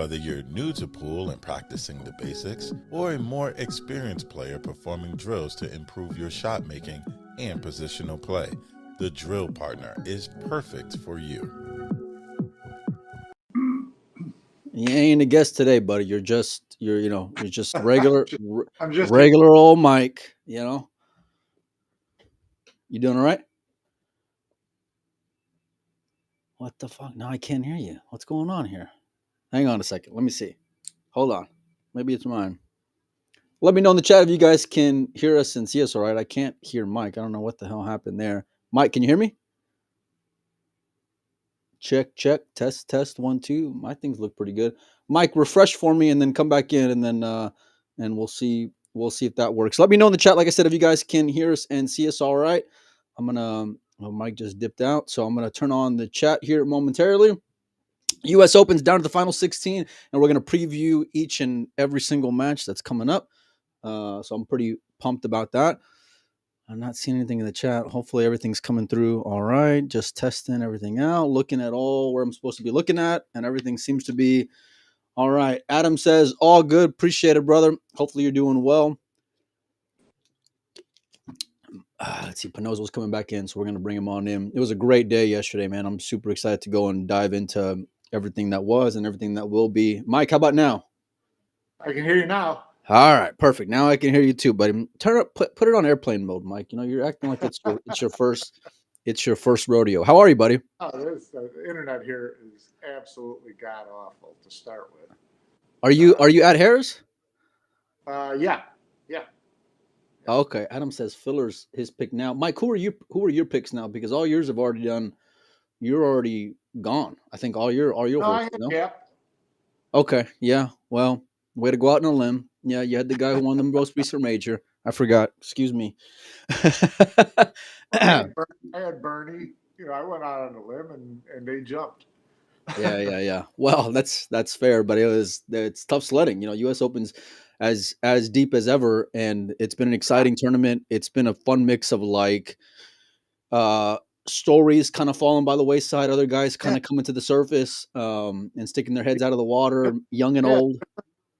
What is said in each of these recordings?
Whether you're new to pool and practicing the basics, or a more experienced player performing drills to improve your shot making and positional play, the Drill Partner is perfect for you. You ain't a guest today, buddy. You're just I'm just here. regular old Mike. You doing all right? What the fuck? No, I can't hear you. What's going on here? Hang on a second. Let me see. Hold on. Maybe it's mine. Let me know in the chat if you guys can hear us and see us all right. I can't hear Mike. I don't know what the hell happened there. Mike, can you hear me? Check, check, test, test, 1, 2. My things look pretty good. Mike, refresh for me and then come back in and we'll see if that works. Let me know in the chat, like I said, if you guys can hear us and see us all right. Mike just dipped out, so I'm gonna turn on the chat here momentarily. US Open's down to the final 16, and we're gonna preview each and every single match that's coming up. So I'm pretty pumped about that. I'm not seeing anything in the chat. Hopefully everything's coming through all right. Just testing everything out, looking at all where I'm supposed to be looking at, and everything seems to be all right. Adam says, all good. Appreciate it, brother. Hopefully you're doing well. Let's see. Pinozo's coming back in, so we're going to bring him on in. It was a great day yesterday, man. I'm super excited to go and dive into everything that was and everything that will be. Mike, how about now? I can hear you now. All right, perfect. Now I can hear you too, buddy. Turn up, put it on airplane mode, Mike. You're acting like it's your first rodeo. How are you, buddy? Oh, the internet here is absolutely god awful to start with. Are you at Harris? Yeah. Okay. Adam says Filler's his pick now. Mike, who are your picks now? Because all yours have already done. You're already gone. I think all your horses. No? Okay. Yeah. Well, way to go out on a limb. Yeah, you had the guy who won the most recent major. I forgot. Excuse me. I had Bernie. I went out on a limb and they jumped. Yeah. Well, that's fair, but it's tough sledding. U.S. Open's as deep as ever, and it's been an exciting tournament. It's been a fun mix of stories kind of falling by the wayside, other guys kind of coming to the surface, and sticking their heads out of the water, young and old.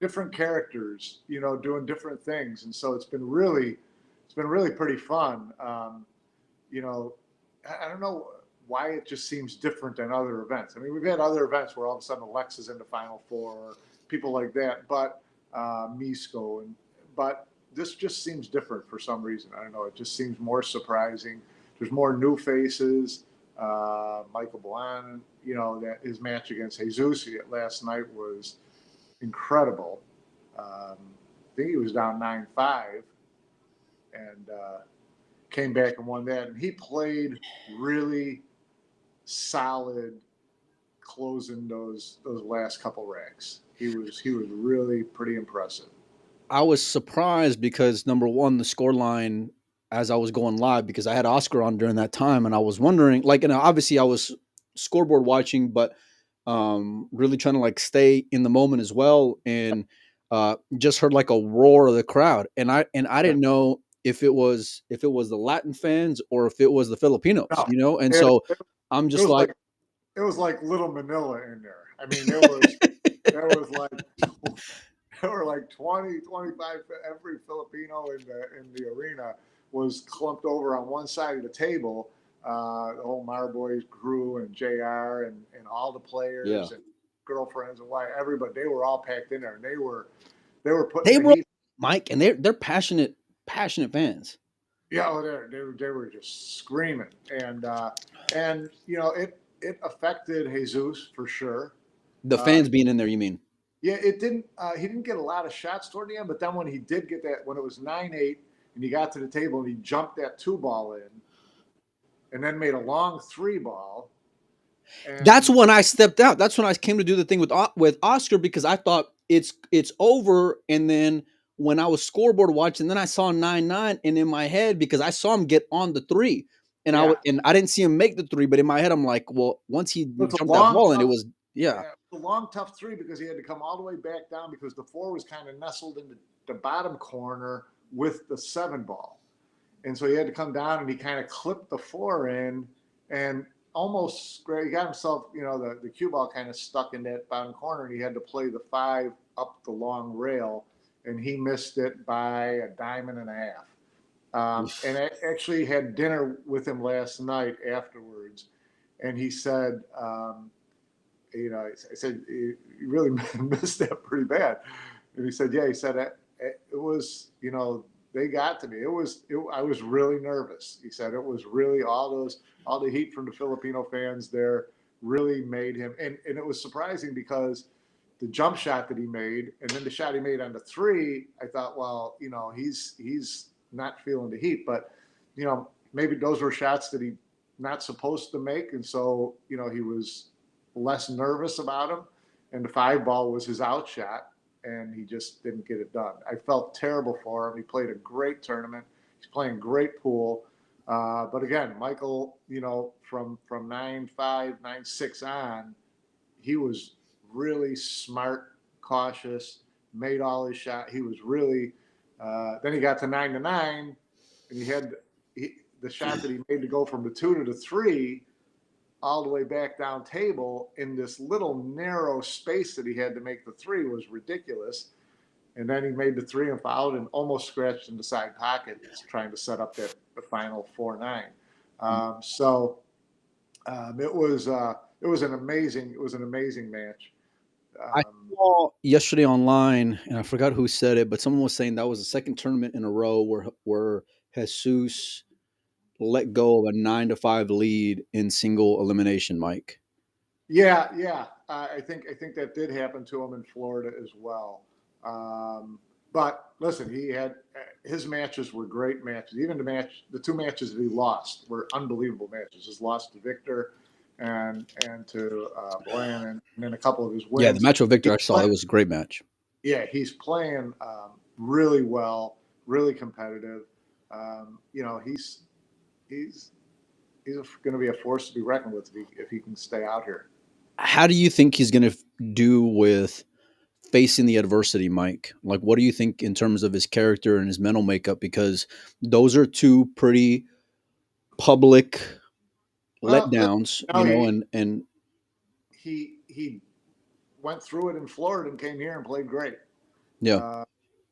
Different characters, doing different things, and so it's been really pretty fun. I don't know why it just seems different than other events. I mean, we've had other events where all of a sudden Alexa's in the Final Four, people like that, but but this just seems different for some reason. I don't know. It just seems more surprising. There's more new faces. Michael Bannon, that his match against Jesus last night was incredible. I think he was down 9-5 and came back and won that. And he played really solid closing those last couple racks. He was really pretty impressive. I was surprised because number one, the score line as I was going live, because I had Oscar on during that time, and I was wondering, and obviously I was scoreboard watching, but really trying to stay in the moment as well, and just heard a roar of the crowd, and I didn't know if it was the Latin fans or if it was the Filipinos, and so I'm just it was like Little Manila in there. I mean, there were like 20, 25, every Filipino in the arena was clumped over on one side of the table. The whole Marboys crew and JR and all the players and girlfriends and wife, everybody, they were all packed in there, and they were putting the heat. Mike, and they're passionate fans. Yeah, they were just screaming, and it affected Jesus for sure. The fans being in there, you mean? Yeah, it didn't. He didn't get a lot of shots toward the end, but then when he did get that, when it was 9-8, and he got to the table and he jumped that 2-ball in, and then made a long 3-ball. That's when I stepped out. That's when I came to do the thing with Oscar, because I thought it's over, and then when I was scoreboard watching, then I saw 9-9, and in my head, because I saw him get on the 3, and I didn't see him make the 3, but in my head I'm like, well, once he jumped that ball in, it was a long tough 3, because he had to come all the way back down, because the 4 was kind of nestled in the bottom corner with the 7-ball, and so he had to come down, and he kind of clipped the 4 in, and almost, he got himself, the cue ball kind of stuck in that bottom corner, and he had to play the 5 up the long rail, and he missed it by a diamond and a half. And I actually had dinner with him last night afterwards, and he said, I said, you really missed that pretty bad. And he said, yeah, he said, it was, they got to me. I was really nervous. He said it was really all the heat from the Filipino fans there really made him. And it was surprising because the jump shot that he made and then the shot he made on the 3, I thought, well, he's not feeling the heat, but, maybe those were shots that he not supposed to make. And so, he was less nervous about him. And the 5 ball was his out shot, and he just didn't get it done. I felt terrible for him. He played a great tournament. He's playing great pool. But again, Michael, from 9-5, 9-6 on, he was really smart, cautious, made all his shots. He was really, then he got to 9-9, and he had the shot that he made to go from the 2 to the 3 all the way back down table in this little narrow space that he had to make the 3 was ridiculous. And then he made the 3 and fouled and almost scratched in the side pocket, trying to set up the final 4-9. It was an amazing match. I saw yesterday online, and I forgot who said it, but someone was saying that was the second tournament in a row where Jesus let go of a 9-5 lead in single elimination, Mike. Yeah. I think that did happen to him in Florida as well. But listen, his matches were great matches. Even the 2 matches that he lost were unbelievable matches. His loss to Victor and to Bannon, and then a couple of his wins. Yeah, the match with Victor I saw, it was a great match. Yeah, he's playing really well, really competitive. He's going to be a force to be reckoned with if he can stay out here. How do you think he's going to do with facing the adversity, Mike? Like, what do you think in terms of his character and his mental makeup? Because those are 2 pretty public letdowns, and he went through it in Florida and came here and played great. Yeah.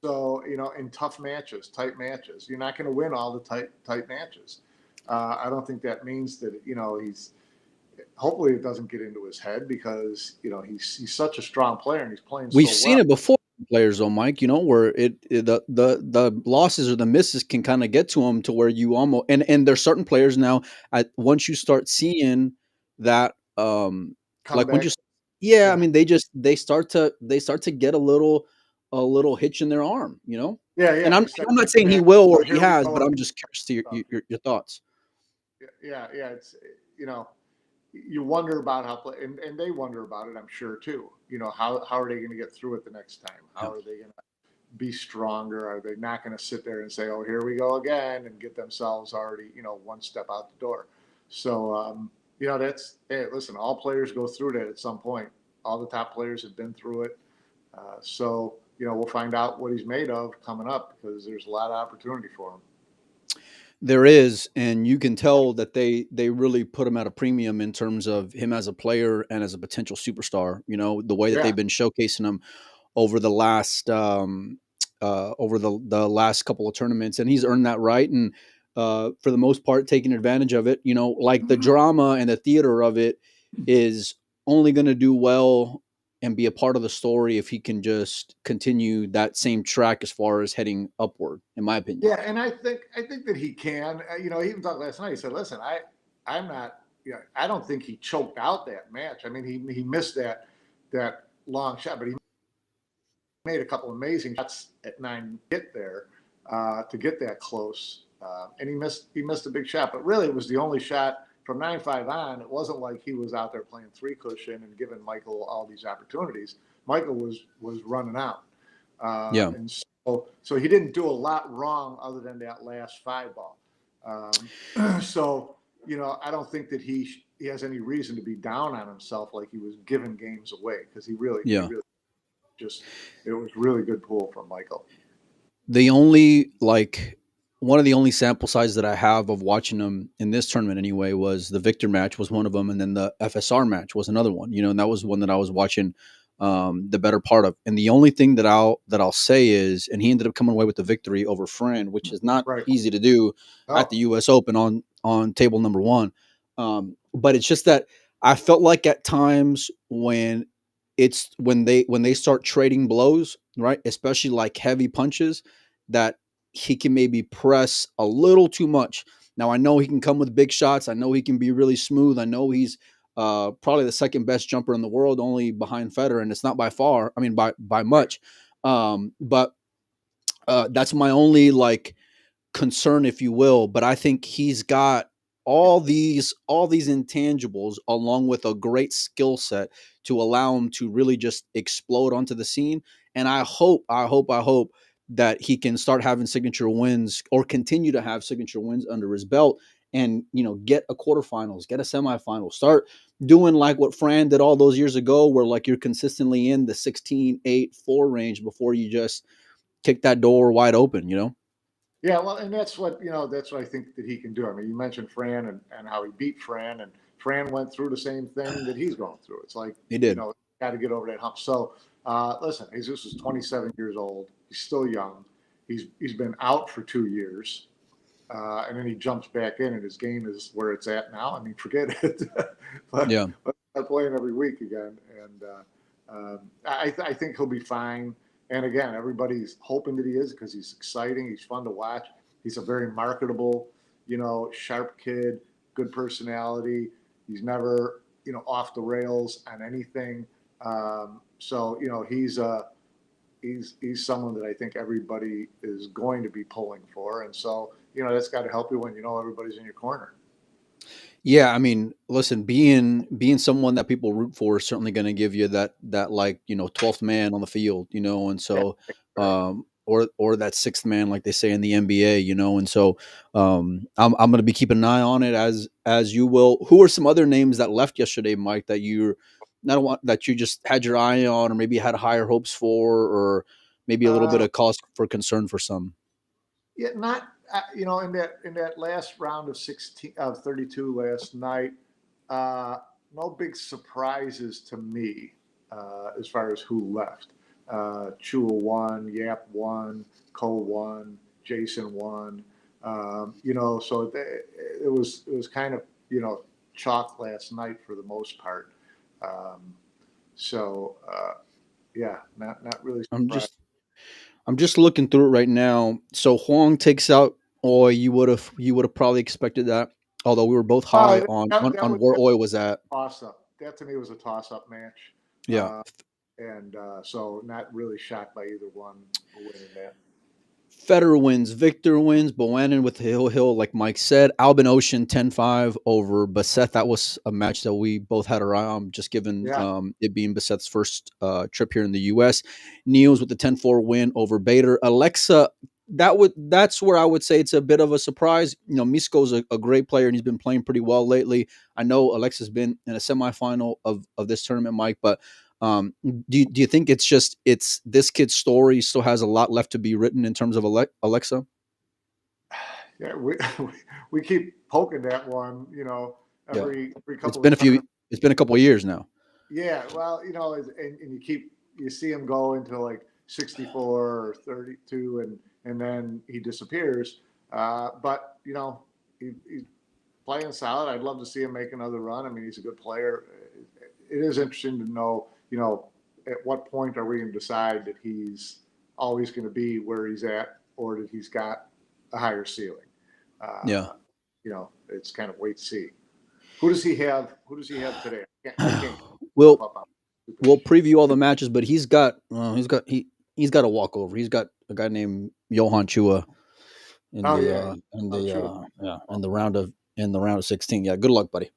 So, in tough matches, tight matches, you're not going to win all the tight matches. I don't think that means that, hopefully it doesn't get into his head because, he's such a strong player and he's playing We've so seen well. it before, players though, Mike, where the losses or the misses can kind of get to him to where you almost, and there's certain players now once you start seeing that, like when I mean, they start to get a little hitch in their arm, Yeah. And I'm not saying he will or he has, but I'm just curious to your thoughts. Yeah. It's, you wonder about how and they wonder about it, I'm sure too. How are they going to get through it the next time? How are they going to be stronger? Are they not going to sit there and say, "Oh, here we go again," and get themselves already, 1 step out the door? So, that's, hey, listen, all players go through that at some point. All the top players have been through it. So, we'll find out what he's made of coming up because there's a lot of opportunity for him. There is, and you can tell that they really put him at a premium in terms of him as a player and as a potential superstar. The way that they've been showcasing him over the last the last couple of tournaments, and he's earned that right. And for the most part, taking advantage of it. Like the drama and the theater of it is only going to do well and be a part of the story if he can just continue that same track as far as heading upward, in my opinion. Yeah, and I think that he can. He even talked last night. He said, "Listen, I'm not. I don't think he choked out that match. I mean, he missed that long shot, but he made a couple amazing shots at 9 to get there, to get that close, and he missed a big shot. But really, it was the only shot." From 9-5 on, it wasn't like he was out there playing 3 cushion and giving Michael all these opportunities. Michael was running out. And so he didn't do a lot wrong other than that last 5 ball. So, I don't think that he has any reason to be down on himself like he was giving games away because he really it was really good pool from Michael. The only one of the only sample sizes that I have of watching him in this tournament anyway was the Victor match was one of them, and then the FSR match was another one. And that was one that I was watching the better part of. And the only thing that I'll say is, and he ended up coming away with the victory over Fran, which is not Right. easy to do at the Oh, U.S. Open on table number one. But it's just that I felt like at times when they start trading blows, right, especially like heavy punches, that he can maybe press a little too much. Now I know he can come with big shots. I know he can be really smooth. I know he's probably the second best jumper in the world, only behind Federer, and it's not by far. I mean, by much. But that's my only like concern, if you will. But I think he's got all these intangibles along with a great skill set to allow him to really just explode onto the scene. And I hope that he can start having signature wins or continue to have signature wins under his belt, and get a quarterfinals, get a semifinal, start doing like what Fran did all those years ago, where like you're consistently in the 16-8-4 range before you just kick that door wide open. yeah. Well, and that's what I think that he can do. I mean, you mentioned Fran and how he beat Fran, and Fran went through the same thing that he's going through. It's like, He did. got to get over that hump. So, listen, Jesus is 27 years old. He's still young. He's been out for 2 years. And then he jumps back in, and his game is where it's at now. I mean, forget it. Yeah. Let's start playing every week again, and I think he'll be fine. And again, everybody's hoping that he is, because he's exciting. He's fun to watch. He's a very marketable, sharp kid, good personality. He's never, off the rails on anything. So he's someone that I think everybody is going to be pulling for, and so that's got to help you when everybody's in your corner. Yeah, I mean, listen, being someone that people root for is certainly going to give you that like 12th man on the field, and Yeah, so right. or that sixth man, like they say in the NBA, and so I'm going to be keeping an eye on it as you will. Who are some other names that left yesterday, Mike, that you not want that you just had your eye on, or maybe had higher hopes for, or maybe a little bit Uh, of cause for concern for some? yeah, not in that last round of 32 last night. Uh, no big surprises to me as far as who left. Chua won, Yap won, Cole won, Jason won. So it was kind of chalk last night for the most part. Um, so yeah, not really I'm surprised. just I'm just looking through it right now. So Huang takes out Oi. You would have probably expected that. Although we were both Oh, high on that, on, that on was where Oi was at. toss up. That to me was a toss up match. Yeah. Uh, and so not really shocked by either one winning that. Federer wins, Victor wins, Bannon with the Hill, like Mike said. Albin Ocean 10-5 over Bassett. That was a match that we both had our eye on, just given Yeah. it being Bassett's first trip here in the U.S. Niels with the 10-4 win over Bader. Alexa, that's where I would say it's a bit of a surprise. Misko's a great player, and he's been playing pretty well lately. I know Alexa's been in a semifinal of this tournament, Mike, but do you think it's this kid's story still has a lot left to be written in terms of Alexa? Yeah, we keep poking that one, Yeah, every it's couple been of a few. tournaments. It's been a couple of years now. Yeah, well, and you see him go into like 64 or 32, and then he disappears. But he's playing solid. I'd love to see him make another run. I mean, he's a good player. It is interesting to know, at what point are we going to decide that he's always going to be where he's at, or that he's got a higher ceiling? Yeah. It's kind of wait to see. Who does he have? Who does he have today? I can't we'll keep up. we'll preview all the matches, but he's got a walkover. He's got a guy named Johan Chua in Oh the yeah. Oh, true. in the round of 16. Yeah, good luck, buddy.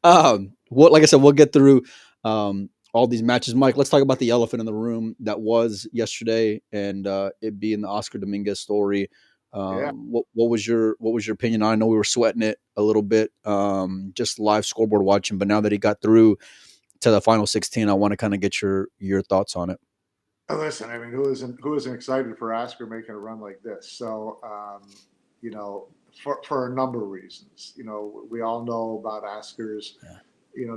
Like I said, we'll get through all these matches. Mike, let's talk about the elephant in the room that was yesterday, and it being the Oscar Dominguez story. Yeah. What was your opinion? I know we were sweating it a little bit, just live scoreboard watching, but now that he got through to the final 16, I want to kind of get your thoughts on it. Listen, I mean, who isn't excited for Oscar making a run like this? So, you know, for a number of reasons. You know, we all know about Oscar's, Yeah.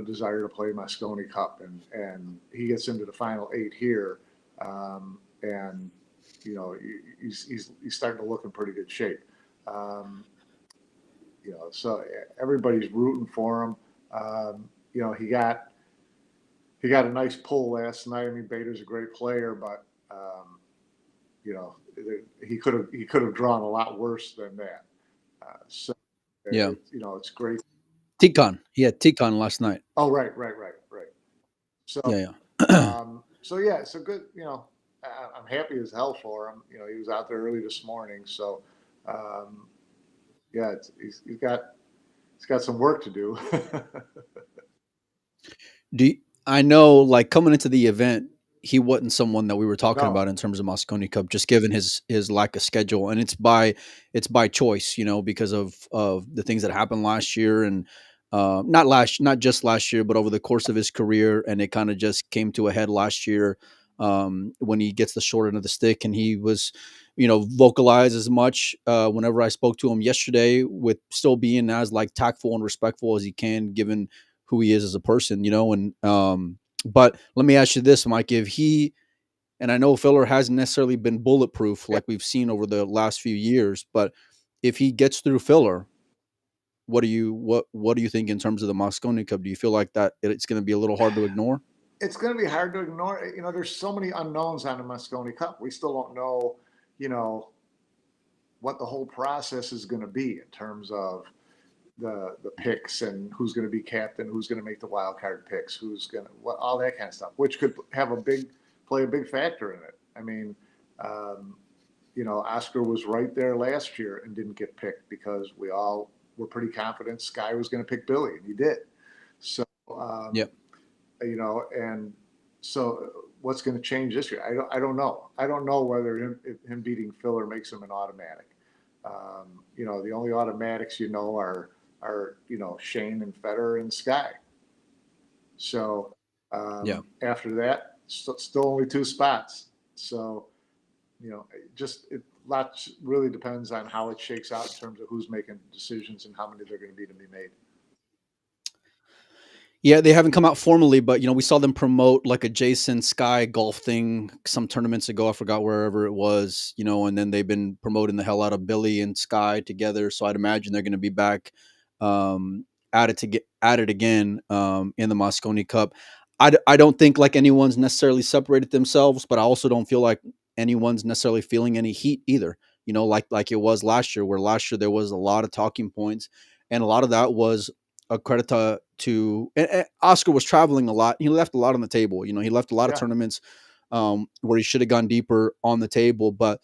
desire to play Moscone Cup, and he gets into the final 8 here, and he's starting to look in pretty good shape. Um, so everybody's rooting for him. He got a nice pull last night. I mean, Bader's a great player, but you know, he could have drawn a lot worse than that. So Yeah. it's great. Tikon. He had Tikon last night. Oh, right, right, right, right. So, Yeah, yeah. so good. I'm happy as hell for him. He was out there early this morning. So, um, yeah, he's got some work to do. Do you, I know, like coming into the event, he wasn't someone that we were talking No, about in terms of Moscone Cup, just given his lack of schedule, and it's by choice, because of the things that happened last year, and not just last year, but over the course of his career, and it kind of just came to a head last year when he gets the short end of the stick, and he was. Vocalize as much whenever I spoke to him yesterday, with still being as like tactful and respectful as he can, given who he is as a person, and but let me ask you this, Mike, if he, and I know filler hasn't necessarily been bulletproof yeah, like we've seen over the last few years, but if he gets through filler, what do you think in terms of the Moscone Cup? Do you feel like that it's going to be a little hard to ignore? it's going to be hard to ignore. There's so many unknowns on the Moscone Cup. We still don't know, you know, what the whole process is going to be in terms of the picks and who's going to be captain, who's going to make the wild card picks, who's going to all that kind of stuff, which could play a big factor in it. I mean, um, Oscar was right there last year and didn't get picked because we all were pretty confident Sky was going to pick Billy, and he did. So, Yep. and so what's going to change this year? I don't know. I don't know whether him beating Filler makes him an automatic. The only automatics are Shane and Federer and Sky. So Yeah. after that, still only 2 spots. So lots really depends on how it shakes out in terms of who's making decisions and how many they're going to be made. Yeah, they haven't come out formally, but we saw them promote like a Jason Sky golf thing some tournaments ago. I forgot wherever it was, and then they've been promoting the hell out of Billy and Sky together. So I'd imagine they're going to be back um, at it again in the Moscone Cup. I don't think like anyone's necessarily separated themselves, but I also don't feel like anyone's necessarily feeling any heat either. Like it was last year, where last year there was a lot of talking points, and a lot of that was a credit to and Oscar was traveling a lot. He left a lot on the table. He left a lot of Yeah, tournaments where he should have gone deeper on the table, but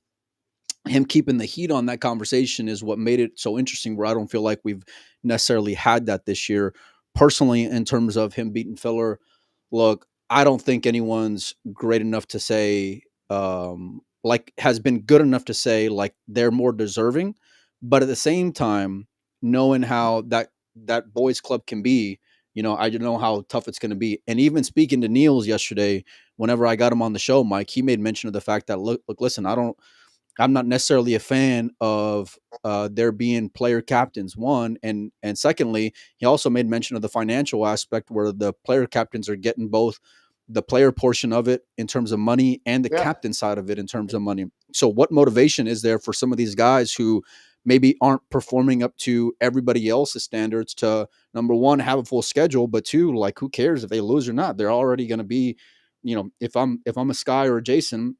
him keeping the heat on that conversation is what made it so interesting, where I don't feel like we've necessarily had that this year. Personally, in terms of him beating Filler, look, I don't think anyone's great enough to say, like, has been good enough to say, like, they're more deserving. But at the same time, knowing how that boys club can be, I don't know how tough it's going to be. And even speaking to Niels yesterday, whenever I got him on the show, Mike, he made mention of the fact that, look, listen, I'm not necessarily a fan of there being player captains. One, and secondly, he also made mention of the financial aspect, where the player captains are getting both the player portion of it in terms of money and the yeah, captain side of it in terms of money. So, what motivation is there for some of these guys who maybe aren't performing up to everybody else's standards to, number one, have a full schedule, but two, like, who cares if they lose or not? They're already going to be, if I'm a Sky or a Jason,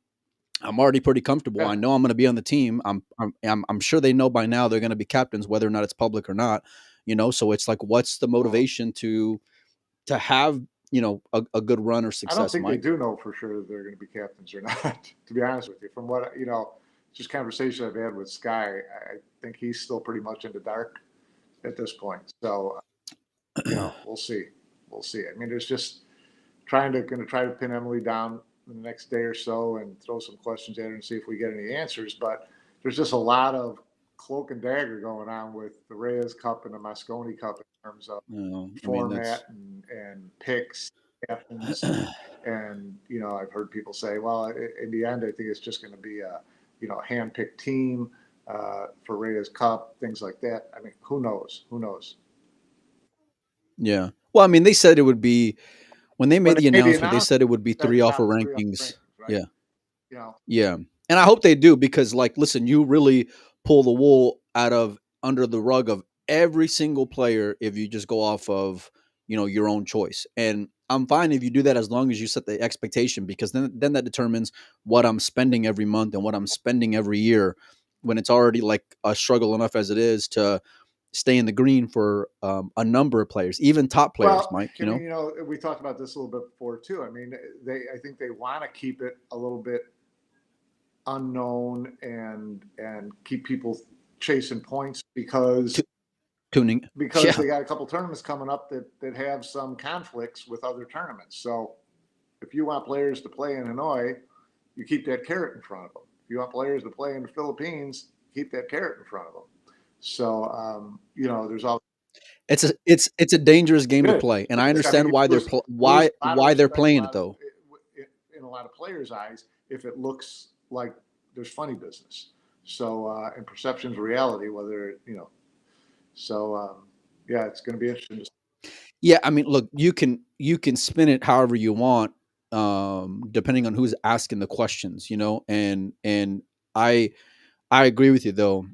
I'm already pretty comfortable. yeah. I know I'm going to be on the team. I'm sure they know by now they're going to be captains, whether or not it's public or not. So it's like, what's the Well, motivation to have a good run or I don't success, think they Mike? do know for sure that they're going to be captains or not. To be honest with you, from what just conversations I've had with Sky, I think he's still pretty much in the dark at this point. So we'll see. We'll see. I mean, there's just going to try to pin Emily down in the next day or so and throw some questions at her and see if we get any answers. But there's just a lot of cloak and dagger going on with the Reyes Cup and the Moscone Cup in terms of I mean, that's format and picks. happens. And I've heard people say, well, in the end, I think it's just going to be a hand-picked team for Reyes Cup, things like that. I mean, who knows? Who knows? Yeah. Well, I mean, they said it would be when they made When they the made the announcement. They announcement, said it would be that three offer top three on the rankings. rankings, right? Yeah. You know, Yeah. And I hope they do because, like, listen, you really pull the wool out of under the rug of every single player if you just go off of, your own choice. And I'm fine if you do that as long as you set the expectation because then that determines what I'm spending every month and what I'm spending every year when it's already like a struggle enough as it is to stay in the green for a number of players, even top players, well, Mike, I mean, we talked about this a little bit before too. I mean, I think they want to keep it a little bit unknown and keep people chasing points because tuning. because Yeah. they got a couple tournaments coming up that have some conflicts with other tournaments. So if you want players to play in Hanoi, you keep that carrot in front of them. If you want players to play in the Philippines, keep that carrot in front of them. So there's all It's a dangerous game to good. play, and I I mean, understand you why lose why a lot of they're respect, playing it though. in a lot of players' eyes if it looks like there's funny business. So and perception's reality, whether So yeah, it's going to be interesting. Yeah, I mean, look, you can spin it however you want, depending on who's asking the questions, and I I agree with you though.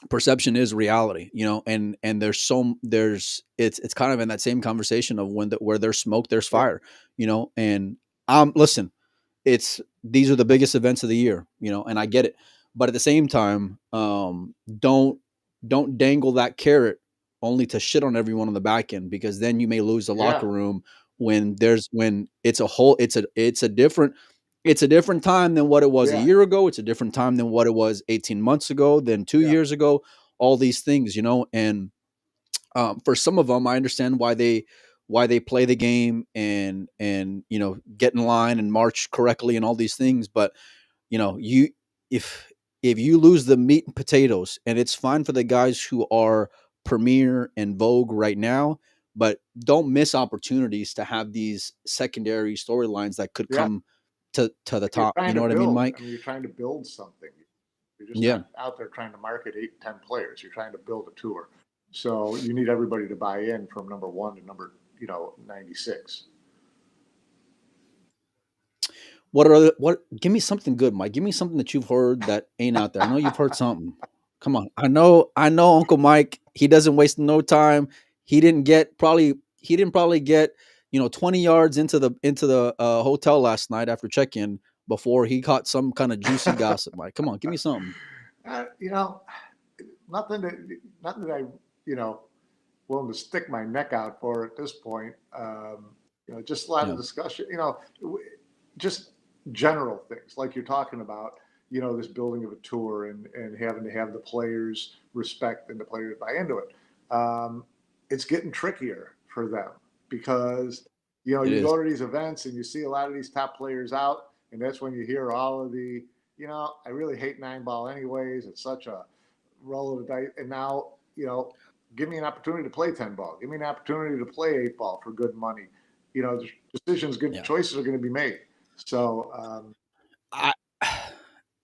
Perception is reality, and it's kind of in that same conversation of where there's smoke, there's Yeah, fire, and listen, these are the biggest events of the year, and I get it. But at the same time, don't dangle that carrot only to shit on everyone on the back end because then you may lose the yeah, locker room when it's a whole it's a different time than what it was a yeah, year ago. It's a different time than what it was 18 months ago, than 2 years ago. All these things, and for some of them, I understand why they play the game and get in line and march correctly and all these things. But you if you lose the meat and potatoes, and it's fine for the guys who are premier and vogue right now, but don't miss opportunities to have these secondary storylines that could yeah. come to the You're top. trying You to know what I mean, build. I Mike? mean, you're trying to build something. You're just Yeah. not out there trying to market 8, 10 players. You're trying to build a tour. So you need everybody to buy in from number 1 to number 96. What give me something good, Mike. Give me something that you've heard that ain't out there. I know you've heard something. Come on. I know Uncle Mike, he doesn't waste no time. He didn't probably get, 20 yards into the hotel last night after check-in before he caught some kind of juicy gossip, Mike. Come on, give me something. You know, nothing that I you know willing to stick my neck out for at this point. Just a lot of Yeah. discussion. Just general things like you're talking about. This building of a tour and having to have the players respect and the players buy into it. It's getting trickier for them because It you is. go to these events and you see a lot of these top players out, and that's when you hear all of the I really hate 9-ball anyways. It's such a roll of the dice. And now, give me an opportunity to play 10-ball. Give me an opportunity to play 8-ball for good money. Decisions, good Yeah. choices are going to be made. So, I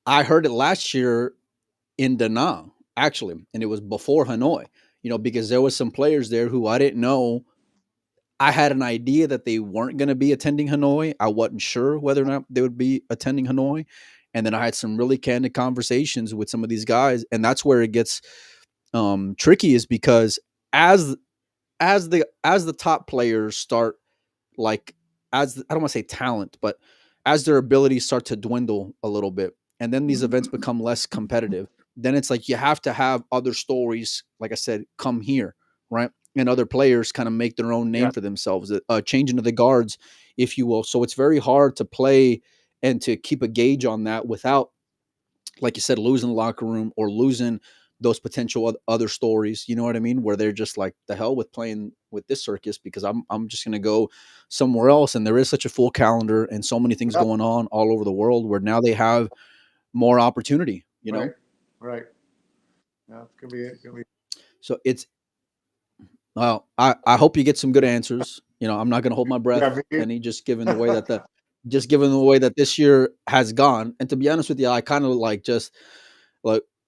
I heard it last year in Da Nang, actually, and it was before Hanoi, because there was some players there who I didn't know. I had an idea that they weren't going to be attending Hanoi. I wasn't sure whether or not they would be attending Hanoi. And then I had some really candid conversations with some of these guys. And that's where it gets tricky, is because as as the top players start, like, I don't want to say talent, but as their abilities start to dwindle a little bit, and then these events become less competitive, then it's like you have to have other stories, like I said, come here, right? And other players kind of make their own yeah, name for themselves, changing to the guards, if you will. So it's very hard to play and to keep a gauge on that without, like you said, losing the locker room or losing those potential other stories. You know what I mean? Where they're just like, the hell with playing with this circus because I'm just gonna go somewhere else. And there is such a full calendar and so many things yeah, going on all over the world where now they have more opportunity. right, right. Yeah, it's gonna be. So it's, well, I hope you get some good answers. I'm not going to hold my Yeah, breath me. any, just given the way that this year has gone. And to be honest with you, I kind of like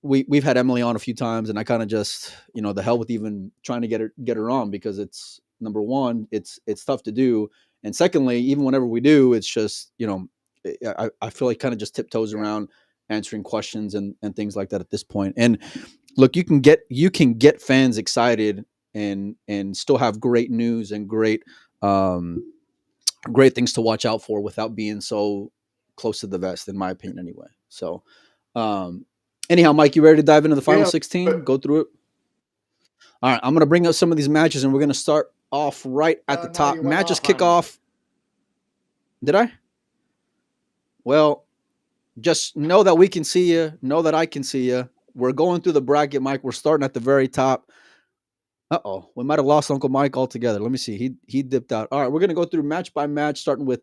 we've had Emily on a few times, and I kind of just, the hell with even trying to get her on, because it's, number one, it's tough to do, and secondly, even whenever we do, it's just, I feel like kind of just tiptoes Yeah. around answering questions and things like that at this point. And look, you can get fans excited and still have great news and um great things to watch out for without being so close to the vest, in my opinion, anyway. So, anyhow, Mike, you ready to dive into the final Yeah, 16? but Go through it. All right, I'm going to bring up some of these matches, and we're going to start off right at the no, top. you went Matches off kick on me. off. Did I? Well, just know that we can see you. Know that I can see you. We're going through the bracket, Mike. We're starting at the very top. Uh-oh, we might have lost Uncle Mike altogether. Let me see. He dipped out. All right, we're going to go through match by match, starting with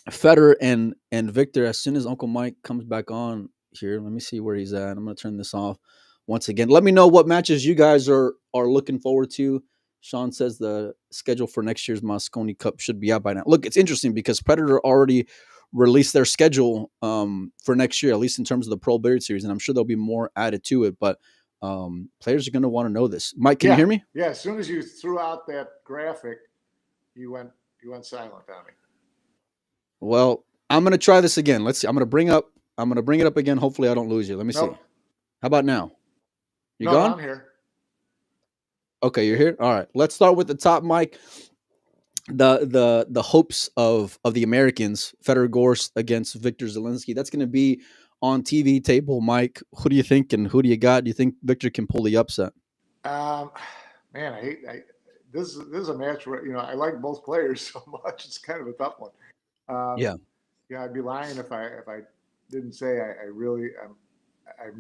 Federer and Victor. As soon as Uncle Mike comes back on here, let me see where he's at. I'm going to turn this off once again. Let me know what matches you guys are looking forward to. Sean says the schedule for next year's Moscone Cup should be out by now. Look, it's interesting because Predator already released their schedule for next year, at least in terms of the Pro Billiard Series, and I'm sure there'll be more added to it. But players are going to want to know this. Mike, can you hear me? Yeah. As soon as you threw out that graphic, you went silent on me. Well, I'm going to try this again. Let's see. I'm going to bring it up again. Hopefully I don't lose you. Let me see. Nope. How about now? You No, gone? I'm here. Okay, you're here. All right. Let's start with the top, Mike. The hopes of the Americans, Federer Gorst against Victor Zielinski. That's going to be on TV table, Mike. Who do you think and who do you got? Do you think Victor can pull the upset? Man, this is a match where I like both players so much. It's kind of a tough one. Yeah. Yeah, I'd be lying if I didn't say I'm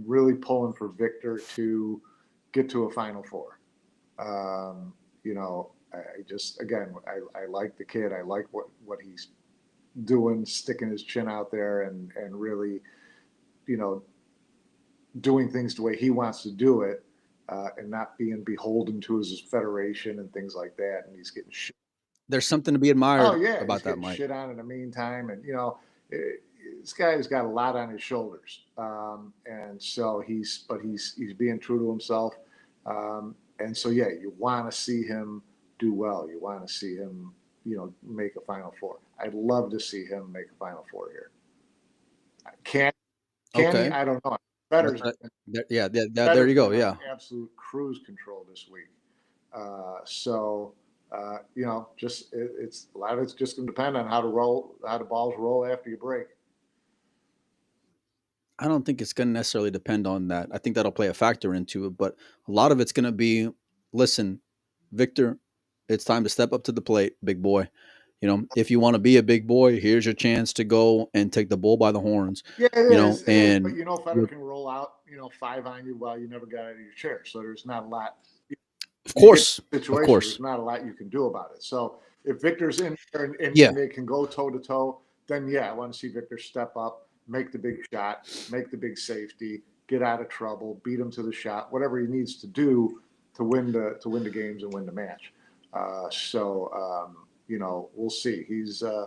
really pulling for Victor to get to a Final Four. I just, again, I like the kid. I like what he's doing, sticking his chin out there and really, doing things the way he wants to do it, and not being beholden to his federation and things like that. And he's getting shit. There's something to be Oh admired yeah, he's about that, getting Mike. shit on in the meantime, and this guy's got a lot on his shoulders, and so he's being true to himself, and so yeah, you want to see him do well. You want to see him, make a Final Four. I'd love to see him make a Final Four here. Can he? Okay. I don't know. Better's There you go. been on Yeah. absolute cruise control this week. Just it's a lot of it's just going to depend on how the balls roll after you break. I don't think it's going to necessarily depend on that. I think that'll play a factor into it, but a lot of it's going to be, listen, Victor, it's time to step up to the plate, big boy. If you want to be a big boy, here's your chance to go and take the bull by the horns. Yeah, it is. But and Federer can roll out, 5 on you while you never got out of your chair. So there's not a lot. of course, There's not a lot you can do about it. So if Victor's in there and they can go toe to toe, then yeah, I want to see Victor step up, make the big shot, make the big safety, get out of trouble, beat him to the shot, whatever he needs to do to win the games and win the match. We'll see. He's I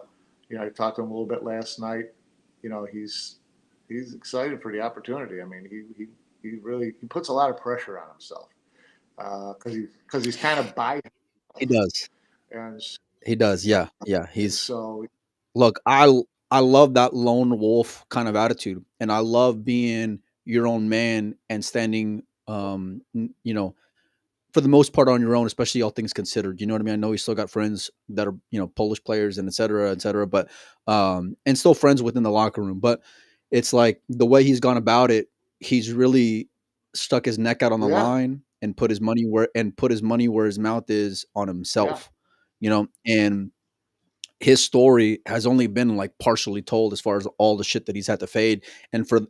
talked to him a little bit last night. He's excited for the opportunity. I mean, he really puts a lot of pressure on himself because he's kind of by himself. he does. And He does. Yeah. He's so look. I love that lone wolf kind of attitude, and I love being your own man and standing. For the most part on your own, especially all things considered. You know what I mean? I know you still got friends that are, Polish players and et cetera, but and still friends within the locker room. But it's like the way he's gone about it, he's really stuck his neck out on the line and put his money where his mouth is on himself. And his story has only been like partially told as far as all the shit that he's had to fade. And for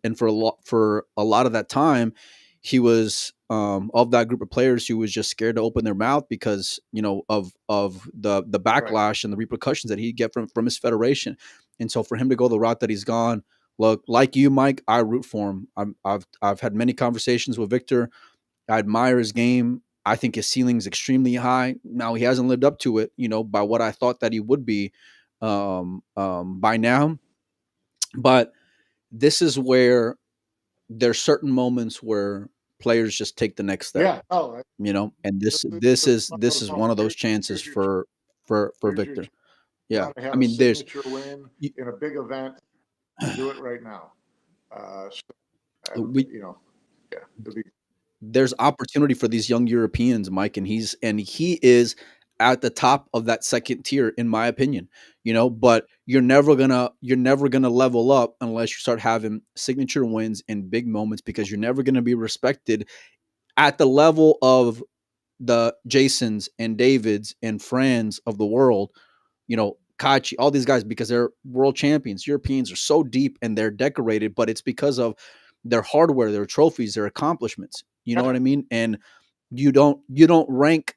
a lot of that time, he was of that group of players who was just scared to open their mouth because of the backlash and the repercussions that he'd get from his federation. And so for him to go the route that he's gone, look, like you, Mike, I root for him. I've had many conversations with Victor. I admire his game. I think his ceiling is extremely high. Now he hasn't lived up to it, by what I thought that he would be by now. But this is where there's certain moments where players just take the next step, Yeah. Oh, and this this is one of those chances here's your for here's your Victor. chance Yeah, now to I have a mean, signature win you- in a big event. Do it right now. we Yeah, it'll be there's opportunity for these young Europeans, Mike, and he is at the top of that second tier, in my opinion. But you're never gonna level up unless you start having signature wins and big moments, because you're never gonna be respected at the level of the Jasons and Davids and Frans of the world, Kachi, all these guys, because they're world champions. Europeans are so deep and they're decorated, but it's because of their hardware, their trophies, their accomplishments. You know what I mean? And you don't rank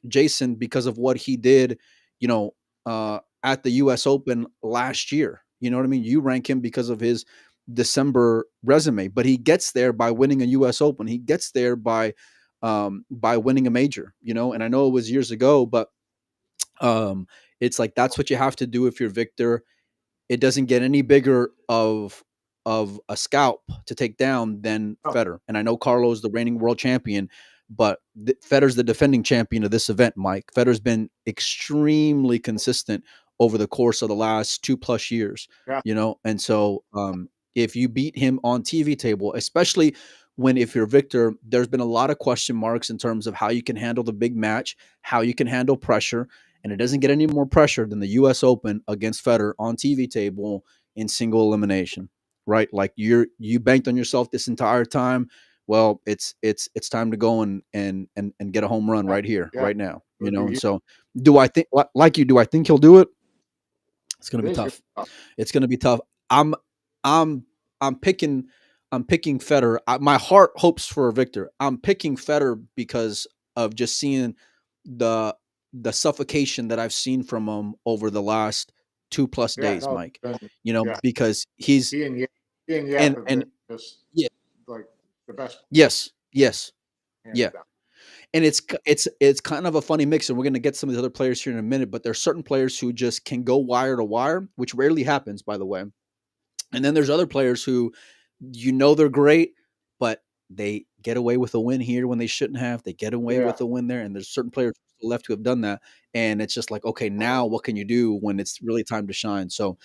Jason because of what he did, you know, at the US Open last year. You know what I mean? You rank him because of his December resume, but he gets there by winning a US Open. He gets there by winning a major, and I know it was years ago, but um, it's like that's what you have to do if you're Victor. It doesn't get any bigger of a scalp to take down than Federer. And I know Carlo's the reigning world champion, but Federer's the defending champion of this event, Mike. Federer's been extremely consistent over the course of the last 2+ years, yeah. and so if you beat him on TV table, especially if you're Victor, there's been a lot of question marks in terms of how you can handle the big match, how you can handle pressure, and it doesn't get any more pressure than the U.S. Open against Federer on TV table in single elimination, right? Like you banked on yourself this entire time. Well, it's time to go and get a home run right here, Yeah. right now, And so, do I think like you? Do I think he'll do it? It's going to be tough. It's going to be tough. I'm I'm I'm picking Federer. My heart hopes for Victor. I'm picking Federer because of just seeing the suffocation that I've seen from him over the last 2+ days, no, Mike. yeah. Because he's He and Yap have and been just yeah, like the best. yes, Hands yeah. down. And it's kind of a funny mix, and we're going to get some of the other players here in a minute. But there's certain players who just can go wire to wire, which rarely happens, by the way. And then there's other players who, they're great, but they get away with a win here when they shouldn't have. They get away Yeah. with a win there, and there's certain players left who have done that. And it's just like, okay, now what can you do when it's really time to shine? So,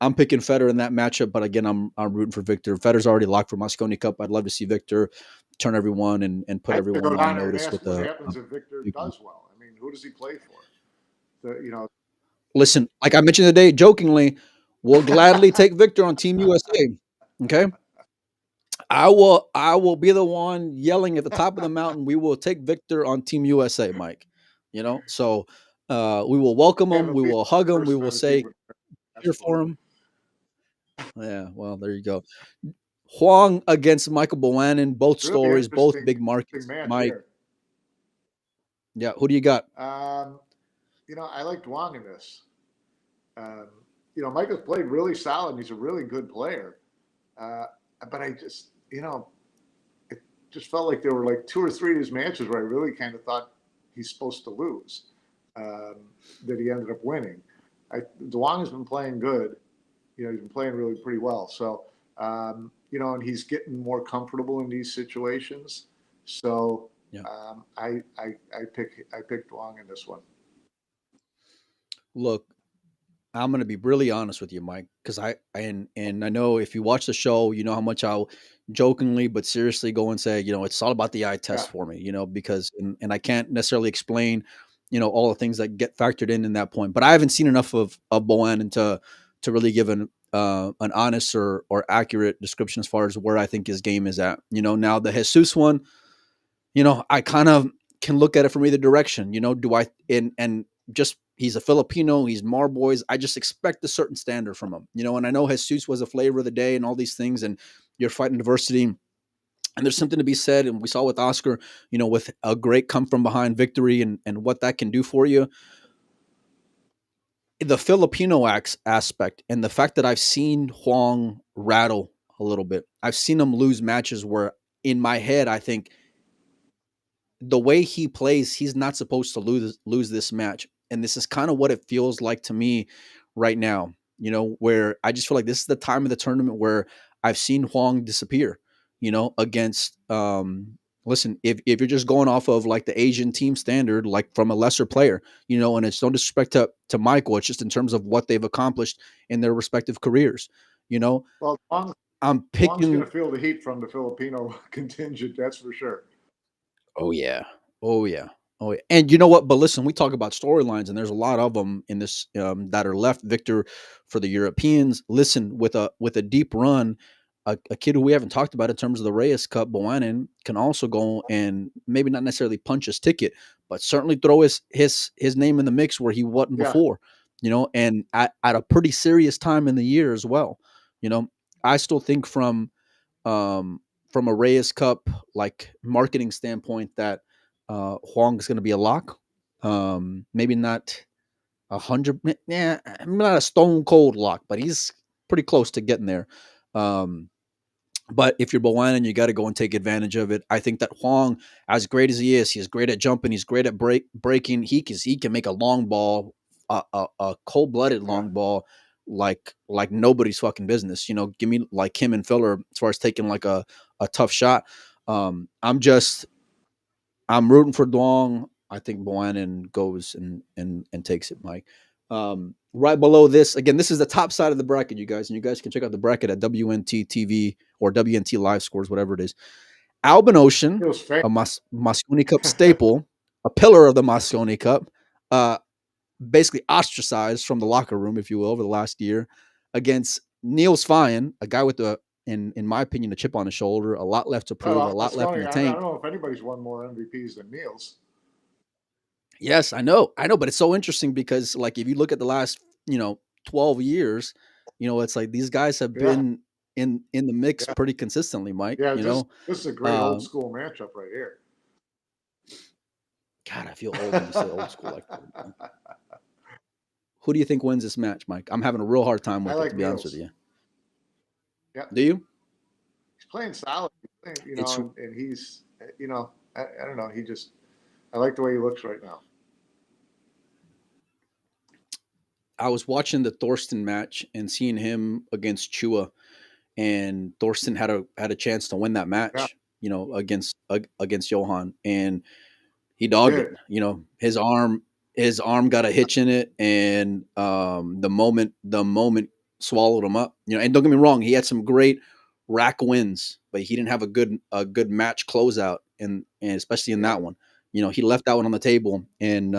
I'm picking Federer in that matchup, but again, I'm rooting for Victor. Federer's already locked for Moscone Cup. I'd love to see Victor turn everyone and put I have to everyone go on down there and notice ask with what a happens if Victor does well. I mean, who does he play for? Listen, like I mentioned today, jokingly, we'll gladly take Victor on Team USA. Okay. I will be the one yelling at the top of the mountain. We will take Victor on Team USA, Mike. So we will welcome him. We will hug him. We will say cheer for him. Yeah, well, there you go. Huang against Michael Bannon, both Really stories, both interesting big markets. match Mike, here. yeah, who do you got? I liked Huang in this. Michael's played really solid. He's a really good player. But I just, it just felt like there were like 2 or 3 of his matches where I really kind of thought he's supposed to lose, that he ended up winning. Huang has been playing good. He's been playing really pretty well. So, and he's getting more comfortable in these situations. So, Yeah. I picked Huang in this one. Look, I'm going to be really honest with you, Mike, because and I know if you watch the show, you know how much I'll jokingly but seriously go and say, it's all about the eye test for me, because and I can't necessarily explain, all the things that get factored in that point. But I haven't seen enough of Bowen to really give an honest or accurate description as far as where I think his game is at. Now the Jesus one, I kind of can look at it from either direction. Do I and just he's a Filipino, he's Marboys. I just expect a certain standard from him. And I know Jesus was a flavor of the day and all these things, and you're fighting diversity. And there's something to be said, and we saw with Oscar, with a great come from behind victory and what that can do for you. The Filipino aspect and the fact that I've seen Huang rattle a little bit. I've seen him lose matches where in my head I think the way he plays, he's not supposed to lose this match. And this is kind of what it feels like to me right now, where I just feel like this is the time of the tournament where I've seen Huang disappear, against listen, if you're just going off of like the Asian team standard, like from a lesser player, and it's no disrespect to Michael, it's just in terms of what they've accomplished in their respective careers, Well, I'm Huang's going picking. to feel the heat from the Filipino contingent, that's for sure. Oh yeah. Oh yeah. Oh yeah. And you know what? But listen, we talk about storylines, and there's a lot of them in this that are left. Victor for the Europeans. Listen, with a deep run, a kid who we haven't talked about in terms of the Reyes Cup, Bannon, can also go and maybe not necessarily punch his ticket, but certainly throw his name in the mix where he wasn't Yeah. before. And at a pretty serious time in the year as well. I still think from a Reyes Cup like marketing standpoint that Huang is going to be a lock. Maybe not 100. Yeah, not a stone cold lock, but he's pretty close to getting there. Um, but if you're Bowanan, you got to go and take advantage of it. I think that Huang, as great as he is, he's great at jumping. He's great at breaking. He can make a long ball, a cold blooded long ball, like nobody's fucking business. Give me like him and Filler as far as taking like a tough shot. I'm rooting for Duong. I think Bowanan goes and takes it, Mike. Right below this, again, this is the top side of the bracket, you guys, and you guys can check out the bracket at WNT TV or WNT Live Scores, whatever it is. Albin Ouschan, a Moscone Cup staple, a pillar of the Moscone Cup, basically ostracized from the locker room, if you will, over the last year, against Niels Feijen, a guy with in my opinion, a chip on his shoulder, a lot left to prove, a lot left in the tank. I don't know if anybody's won more MVPs than Niels. Yes, I know, but it's so interesting because, like, if you look at the last, 12 years, it's like these guys have been in the mix pretty consistently, Mike. Yeah, this is a great old school matchup right here. God, I feel old when you say old school like that. Who do you think wins this match, Mike? I'm having a real hard time with it, to be honest with you. Yeah. Do you? He's playing solid, and he's, I don't know. I like the way he looks right now. I was watching the Thorsten match and seeing him against Chua, and Thorsten had a chance to win that match, against Johan, and he dogged it. His arm got a hitch in it, and the moment swallowed him up. And don't get me wrong, he had some great rack wins, but he didn't have a good match closeout, and especially in that one. He left that one on the table, and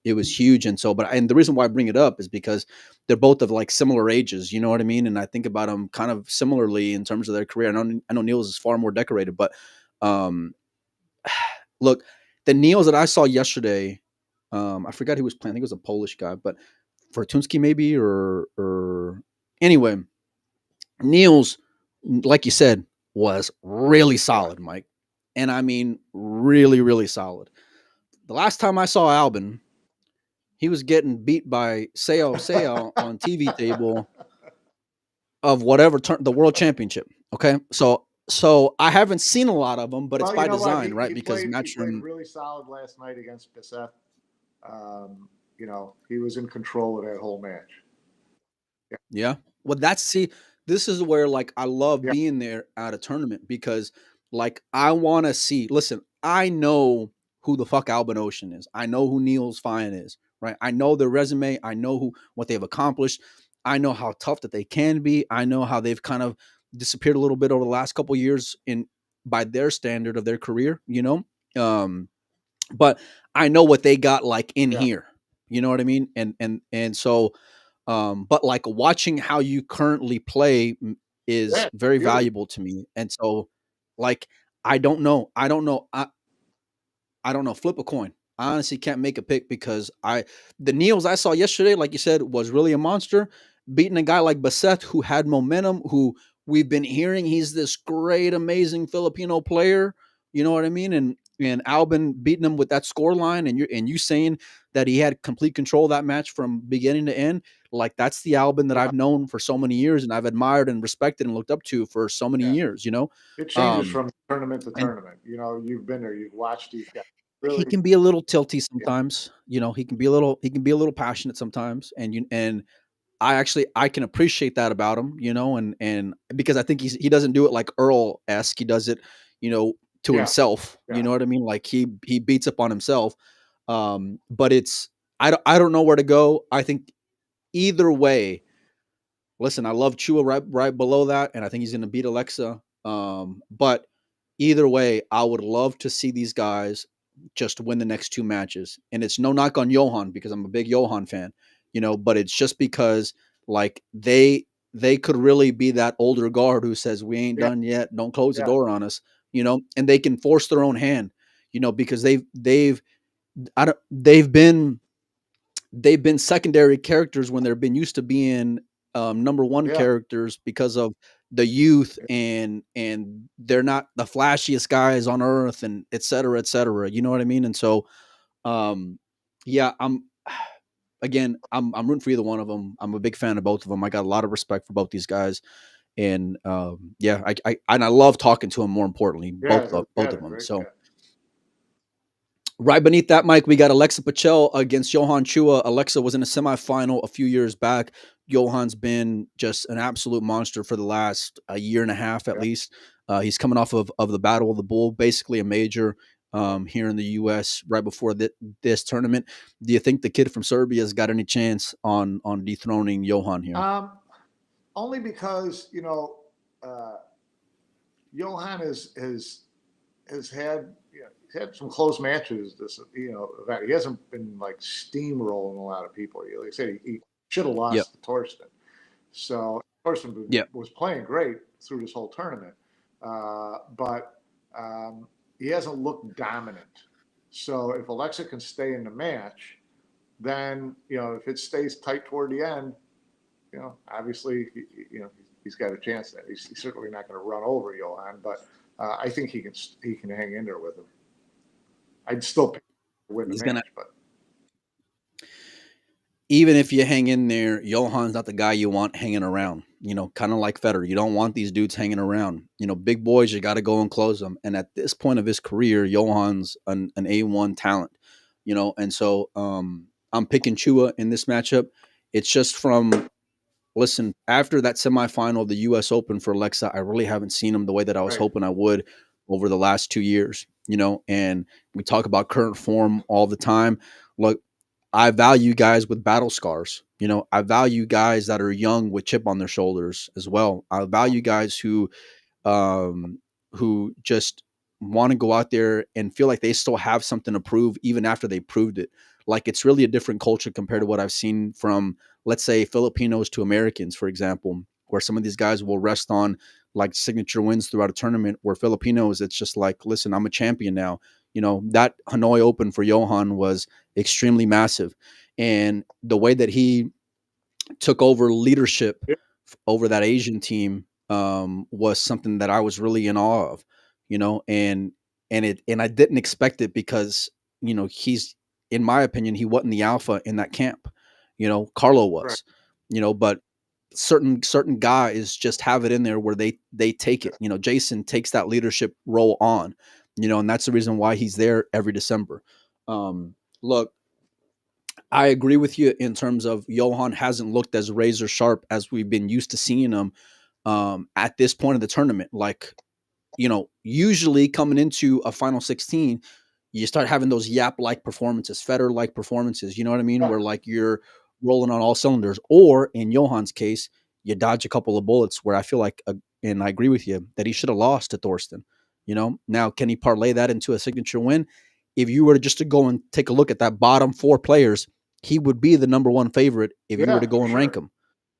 it was huge. And the reason why I bring it up is because they're both of like similar ages. You know what I mean? And I think about them kind of similarly in terms of their career. I know Niels is far more decorated, but look, the Niels that I saw yesterday, I forgot who was playing. I think it was a Polish guy, but Fortunski maybe or anyway, Niels, like you said, was really solid, Mike. And I mean, really, really solid. The last time I saw Albin, he was getting beat by Seo on TV table of whatever the World Championship. Okay, so I haven't seen a lot of them, but it's by design, right? Because he Matchroom played really solid last night against Pecelj. He was in control of that whole match. Yeah. Well, this is where like I love being there at a tournament because like I want to see. Listen, I know who the fuck Albin Ouschan is. I know who Niels Feijen is. Right. I know their resume. I know what they've accomplished. I know how tough that they can be. I know how they've kind of disappeared a little bit over the last couple of years by their standard of their career. But I know what they got like in here. You know what I mean? And so. But like watching how you currently play is very valuable to me. And so like, I don't know. I don't know. Flip a coin. I honestly can't make a pick because the Niels I saw yesterday, like you said, was really a monster. Beating a guy like Bassett who had momentum, who we've been hearing he's this great, amazing Filipino player. You know what I mean? And Albin beating him with that score line, and you saying that he had complete control of that match from beginning to end. Like that's the Albin that I've known for so many years, and I've admired and respected and looked up to for so many years. It changes from tournament to tournament. You've been there, you've watched these guys. He really, can be a little tilty yeah, sometimes. He can be a little passionate sometimes, and I can appreciate that about him, and because I think he doesn't do it like Earl-esque. He does it, you know, to yeah, himself. You yeah, know what I mean? Like he beats up on himself. But I don't know where to go. I think either way. Listen, I love Chua right below that, and I think he's going to beat Alexa. But either way, I would love to see these guys just win the next two matches. And it's no knock on Johan because I'm a big Johan fan, but it's just because like they could really be that older guard who says we ain't yeah, done yet, don't close the yeah, door on us, and they can force their own hand, because they've been secondary characters when they've been used to being number one yeah, characters because of the youth, and they're not the flashiest guys on earth, and et cetera, et cetera. You know what I mean? And so, yeah, I'm rooting for either one of them. I'm a big fan of both of them. I got a lot of respect for both these guys, and yeah, I love talking to them. More importantly, yeah, both yeah, of them. great, So yeah, right beneath that, Mike, we got Alexa Pecelj against Johan Chua. Alexa was in a semifinal a few years back. Johan's been just an absolute monster for the last a year and a half at yeah, least. He's coming off of the Battle of the Bull, basically a major here in the U.S. right before this tournament. Do you think the kid from Serbia has got any chance on dethroning Johan here? only because uh, Johan has had he's had some close matches this event. He hasn't been like steamrolling a lot of people. Like I said, he should have Yep. lost to Torsten. So Torsten Yep. was playing great through this whole tournament, but he hasn't looked dominant. So if Alexa can stay in the match, then if it stays tight toward the end, obviously he's got a chance. That he's certainly not going to run over Johan, but I think he can hang in there with him. I'd still pick him to win the He's gonna match, but Even if you hang in there, Johan's not the guy you want hanging around. Kind of like Federer. You don't want these dudes hanging around. Big boys, you got to go and close them. And at this point of his career, Johan's an A1 talent. And so I'm picking Chua in this matchup. It's just listen, after that semifinal of the U.S. Open for Alexa, I really haven't seen him the way that I was right, hoping I would over the last 2 years. And we talk about current form all the time. Look, I value guys with battle scars. I value guys that are young with chip on their shoulders as well. I value guys um, who just want to go out there and feel like they still have something to prove even after they proved it. Like it's really a different culture compared to what I've seen from, let's say, Filipinos to Americans, for example, where some of these guys will rest on like signature wins throughout a tournament, where Filipinos, it's just like, listen, I'm a champion now. That Hanoi Open for Johan was extremely massive. And the way that he took over leadership yeah, over that Asian team was something that I was really in awe of, and I didn't expect it because he's, in my opinion, he wasn't the alpha in that camp. Carlo right, was, but certain guys just have it in there where they take yeah, it. Jason takes that leadership role on, and that's the reason why he's there every December. Look, I agree with you in terms of Johan hasn't looked as razor sharp as we've been used to seeing him at this point of the tournament. Like, usually coming into a final 16, you start having those yap like performances, Federer like performances, you know what I mean? yeah, Where like you're rolling on all cylinders. Or in Johan's case, you dodge a couple of bullets where I feel like, and I agree with you, that he should have lost to Thorsten. Now, can he parlay that into a signature win? If you were to just to go and take a look at that bottom four players, he would be the number one favorite if you were yeah, to go for and rank sure. them,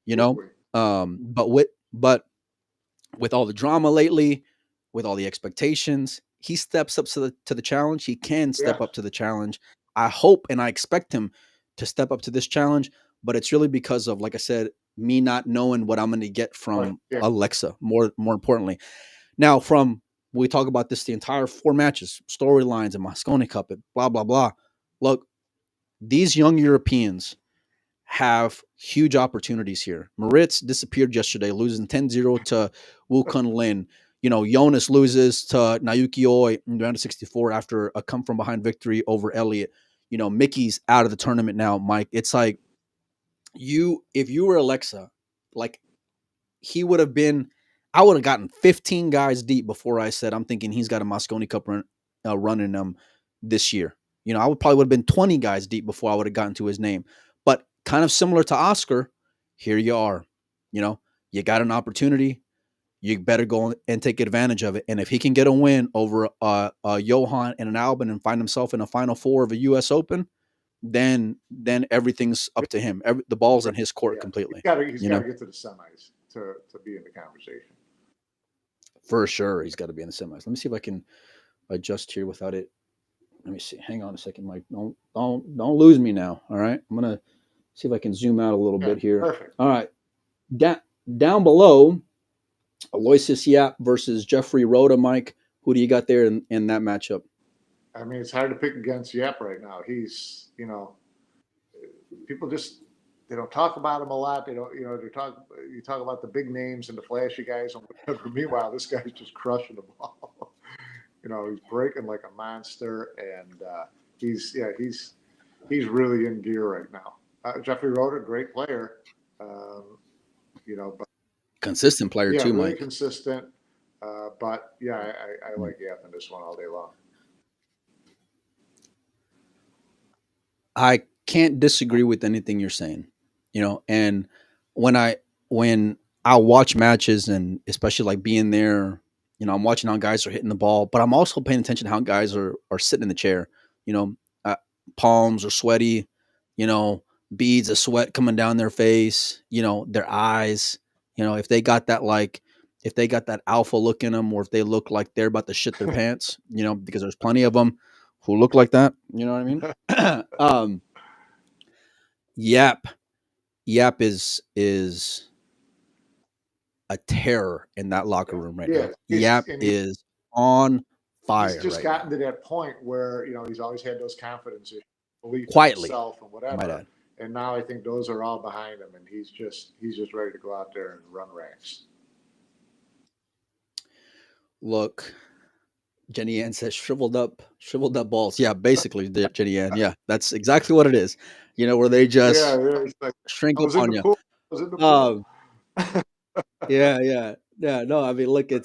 you know? Easily. But with all the drama lately, with all the expectations, he steps up to the challenge. He can Yeah, step up to the challenge. I hope and I expect him to step up to this challenge, but it's really because of, like I said, me not knowing what I'm going to get right, from yeah, Alexa. More importantly, now we talk about this the entire four matches, storylines, and Moscone Cup, and blah blah blah. Look, these young Europeans have huge opportunities here. Moritz disappeared yesterday, losing 10-0 to Wukun Lin. Jonas loses to Naoki Oi in the round of 64 after a come from behind victory over Elliott. Mickey's out of the tournament now, Mike. It's like if you were Alexa, like he would have been, I would have gotten 15 guys deep before I said I'm thinking he's got a Moscone Cup run in him this year. I would probably would have been 20 guys deep before I would have gotten to his name. But kind of similar to Oscar, here you are. You got an opportunity. You better go and take advantage of it. And if he can get a win over Johan and an Albin and find himself in a Final Four of a U.S. Open, then everything's up to him. The ball's in his court completely. He's got to get to the semis to be in the conversation. For sure, he's got to be in the semis. Let me see if I can adjust here without it. Let me see. Hang on a second, Mike. Don't lose me now. All right, I'm gonna see if I can zoom out a little bit here. Perfect. All right, down below, Aloysius Yap versus Jeffrey Roda. Mike, who do you got there in that matchup? I mean, it's hard to pick against Yap right now. He's, people just they don't talk about him a lot. They don't, you talk about the big names and the flashy guys, and whatever. Meanwhile, this guy's just crushing the ball. He's breaking like a monster, and he's really in gear right now. Jeffrey Roda, great player, but consistent player too, really Mike. Consistent, but yeah, I like Yap in this one all day long. I can't disagree with anything you're saying, and when I watch matches, and especially like being there, I'm watching how guys are hitting the ball, but I'm also paying attention to how guys are sitting in the chair, palms are sweaty, beads of sweat coming down their face, their eyes, if they got that alpha look in them, or if they look like they're about to shit their pants, because there's plenty of them who look like that. You know what I mean? Yap is a terror in that locker room right now. Yap is on fire. He's just right gotten now. To that point where he's always had those confidence, belief Quietly, in himself, and whatever. And now I think those are all behind him, and he's just ready to go out there and run racks. Look, Jenny Ann says shriveled up balls. Yeah, basically, Jenny Ann. Yeah, that's exactly what it is. Where they just shrink up on you. Yeah. No, I mean, look, I'm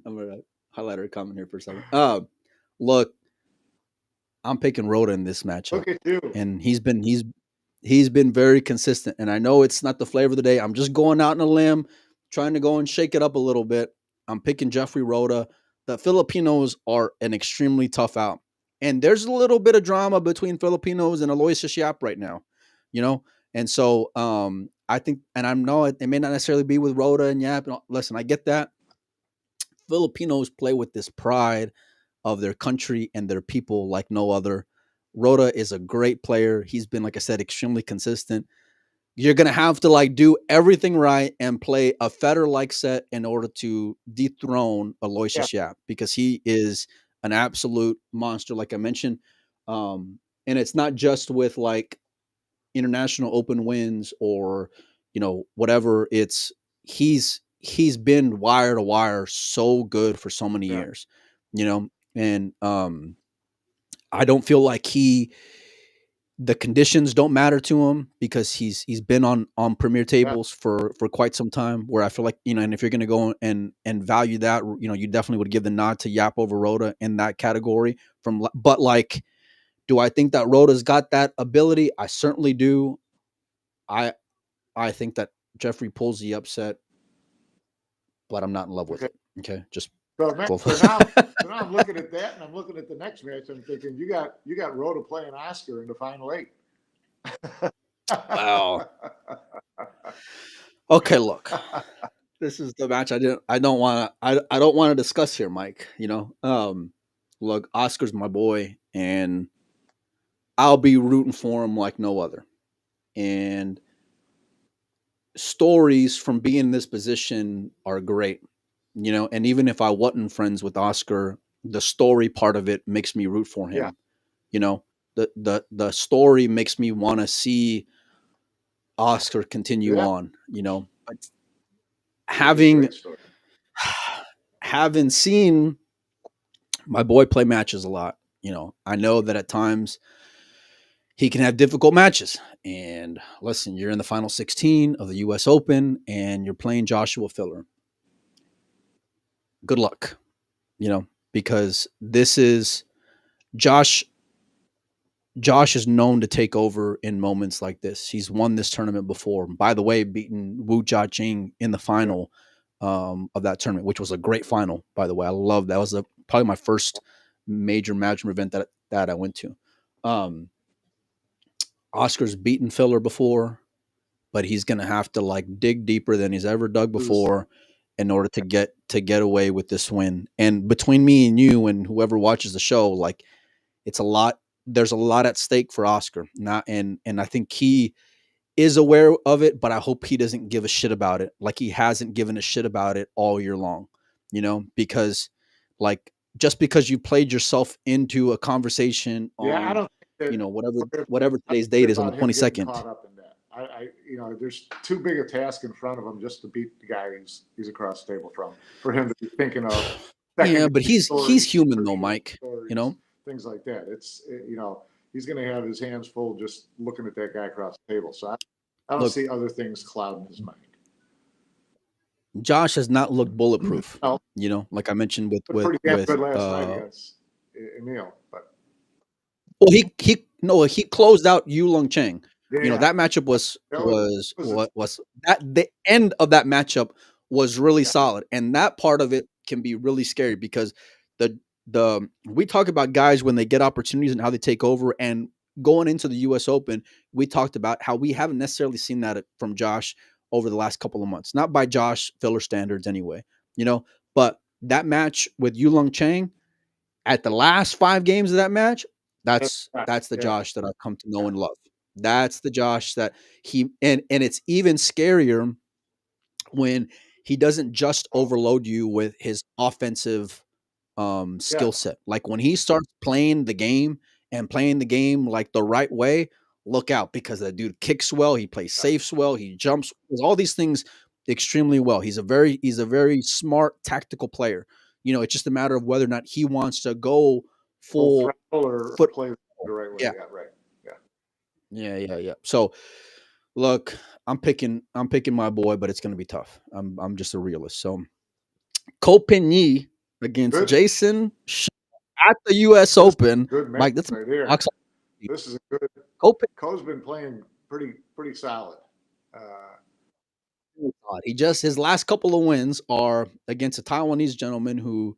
gonna highlight her comment here for a second. Look, I'm picking Roda in this matchup. Look at you. And he's been very consistent. And I know it's not the flavor of the day. I'm just going out on a limb, trying to go and shake it up a little bit. I'm picking Jeffrey Roda. The Filipinos are an extremely tough out. And there's a little bit of drama between Filipinos and Aloysius Yap right now, And so I think, and I know it may not necessarily be with Roda and Yap. Listen, I get that. Filipinos play with this pride of their country and their people like no other. Roda is a great player. He's been, like I said, extremely consistent. You're going to have to do everything right and play a Federer-like set in order to dethrone Aloysius Yap, because he is an absolute monster, like I mentioned. And it's not just with international open wins or, whatever. He's been wire to wire so good for so many years, and I don't feel like the conditions don't matter to him, because he's been on premier tables for quite some time, where I feel like, and if you're going to go and value that, you definitely would give the nod to Yap over Roda in that category but do I think that Roda's got that ability? I certainly do. I think that Jeffrey pulls the upset, but I'm not in love with it. Okay. So now I'm looking at that, and I'm looking at the next match. I'm thinking you got Roda playing Oscar in the final 8. Wow. Okay, look, this is the match I don't want to discuss here, Mike. Look, Oscar's my boy, and I'll be rooting for him like no other. And stories from being in this position are great, and even if I wasn't friends with Oscar, the story part of it makes me root for him. The story makes me want to see Oscar continue on, but having having seen my boy play matches a lot, I know that at times he can have difficult matches. And listen, you're in the final 16 of the US Open and you're playing Joshua Filler. Good luck, because this is Josh. Josh is known to take over in moments like this. He's won this tournament before. By the way, beating Wu Jiaqing in the final of that tournament, which was a great final, by the way. I love that. Was probably my first major Matchroom event that I went to. Oscar's beaten Filler before, but he's going to have to dig deeper than he's ever dug before in order to get away with this win. And between me and you and whoever watches the show, it's a lot. There's a lot at stake for Oscar. And I think he is aware of it, but I hope he doesn't give a shit about it. Like he hasn't given a shit about it all year long, because just because you played yourself into a conversation on, I don't think that, whatever today's date is on the 22nd. Caught up in that. There's too big a task in front of him just to beat the guy he's across the table from, for him to be thinking of. Yeah, but he's human though, Mike. Things like that. He's going to have his hands full just looking at that guy across the table. So I don't see other things clouding his mind. Josh has not looked bulletproof. No. Like I mentioned with pretty good last night against Emil, but he closed out Yulong Cheng. Yeah. That matchup was that the end of that matchup was really solid, and that part of it can be really scary because we talk about guys when they get opportunities and how they take over, and going into the US Open, we talked about how we haven't necessarily seen that from Josh over the last couple of months, not by Josh Filler standards anyway, but that match with Yulong Cheng at the last 5 games of that match, that's the Josh that I've come to know and love. That's the Josh that and it's even scarier when he doesn't just overload you with his offensive skill set. Like when he starts playing the game like the right way, look out, because that dude kicks well, he plays safe well, he jumps, does all these things extremely well. He's a very smart tactical player. It's just a matter of whether or not he wants to go full or play the right way. Yeah. Yeah. So look, I'm picking my boy, but it's going to be tough. I'm just a realist. So Copenhagen against Jason at the U.S. Open. Good match, Mike, that's right here. This is a good. Co's been playing pretty solid. His last couple of wins are against a Taiwanese gentleman who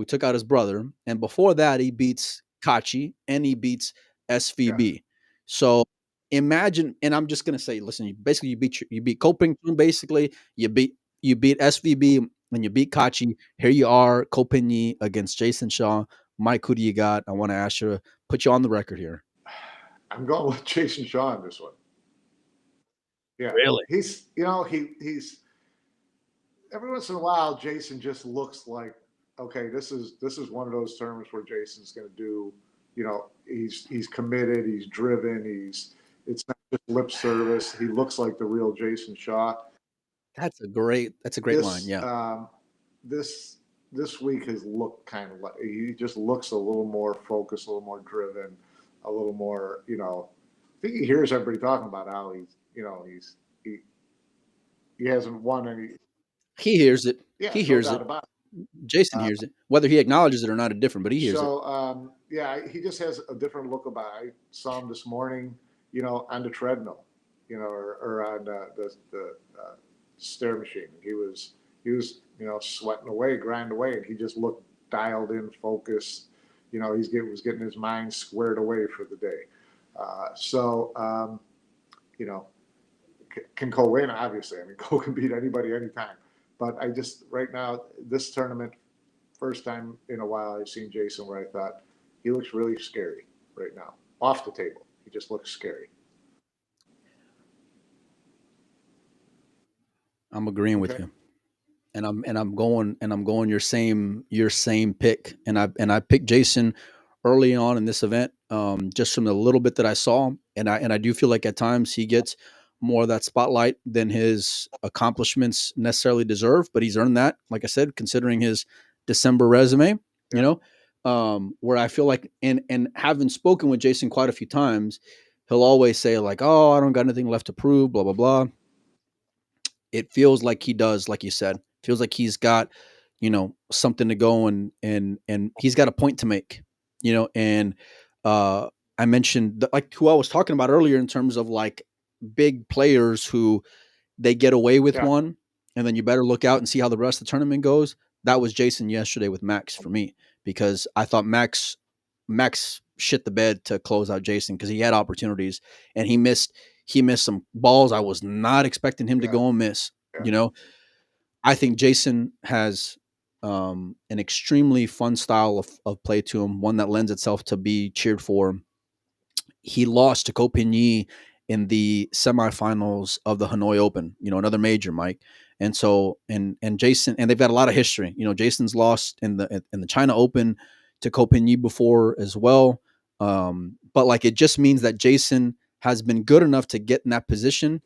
took out his brother, and before that he beats Kachi and he beats SVB. Yeah. So imagine, and I'm just gonna say, listen, you beat Copenhagen, basically you beat SVB and you beat Kachi. Here you are, Copenhagen against Jason Shaw. Mike, who do you got? I want to ask you, put you on the record here. I'm going with Jason Shaw on this one. Yeah, really. He's every once in a while, Jason just looks like, okay, this is one of those tournaments where Jason's going to do, he's committed, he's driven, it's not just lip service. He looks like the real Jason Shaw. That's a great line. Yeah. This week has looked kind of like, he just looks a little more focused, a little more driven, a little more, I think he hears everybody talking about how he hasn't won any. He hears it. Yeah, he hears it. Jason hears it. Whether he acknowledges it or not is different, but he hears it. So, he just has a different look about it. I saw him this morning, on the treadmill, or on the stair machine. He was sweating away, grinding away, and he just looked dialed in, focused. He was getting his mind squared away for the day. Can Ko win? Obviously, I mean, Ko can beat anybody anytime. But I just, right now, this tournament, first time in a while I've seen Jason where I thought he looks really scary right now. Off the table, he just looks scary. I'm agreeing with you, and I'm going your same pick, and I picked Jason early on in this event, just from the little bit that I saw, and I do feel like at times he gets more of that spotlight than his accomplishments necessarily deserve, but he's earned that, like I said, considering his December resume, you know, where I feel like, and having spoken with Jason quite a few times, he'll always say like, oh, I don't got anything left to prove, blah, blah, blah. It feels like he does, like you said, feels like he's got, something to go and he's got a point to make, and I mentioned like who I was talking about earlier in terms of like big players who they get away with Yeah. one, and then you better look out and see how the rest of the tournament goes. That was Jason yesterday with Max for me, because I thought Max shit the bed to close out Jason because he had opportunities and he missed some balls I was not expecting him to go and miss. Yeah. I think Jason has an extremely fun style of play to him, one that lends itself to be cheered for. He lost to Copigny in the semifinals of the Hanoi Open, another major, Mike. And so, and Jason, and they've got a lot of history. Jason's lost in the China Open to Copigny before as well. But like, it just means that Jason has been good enough to get in that position.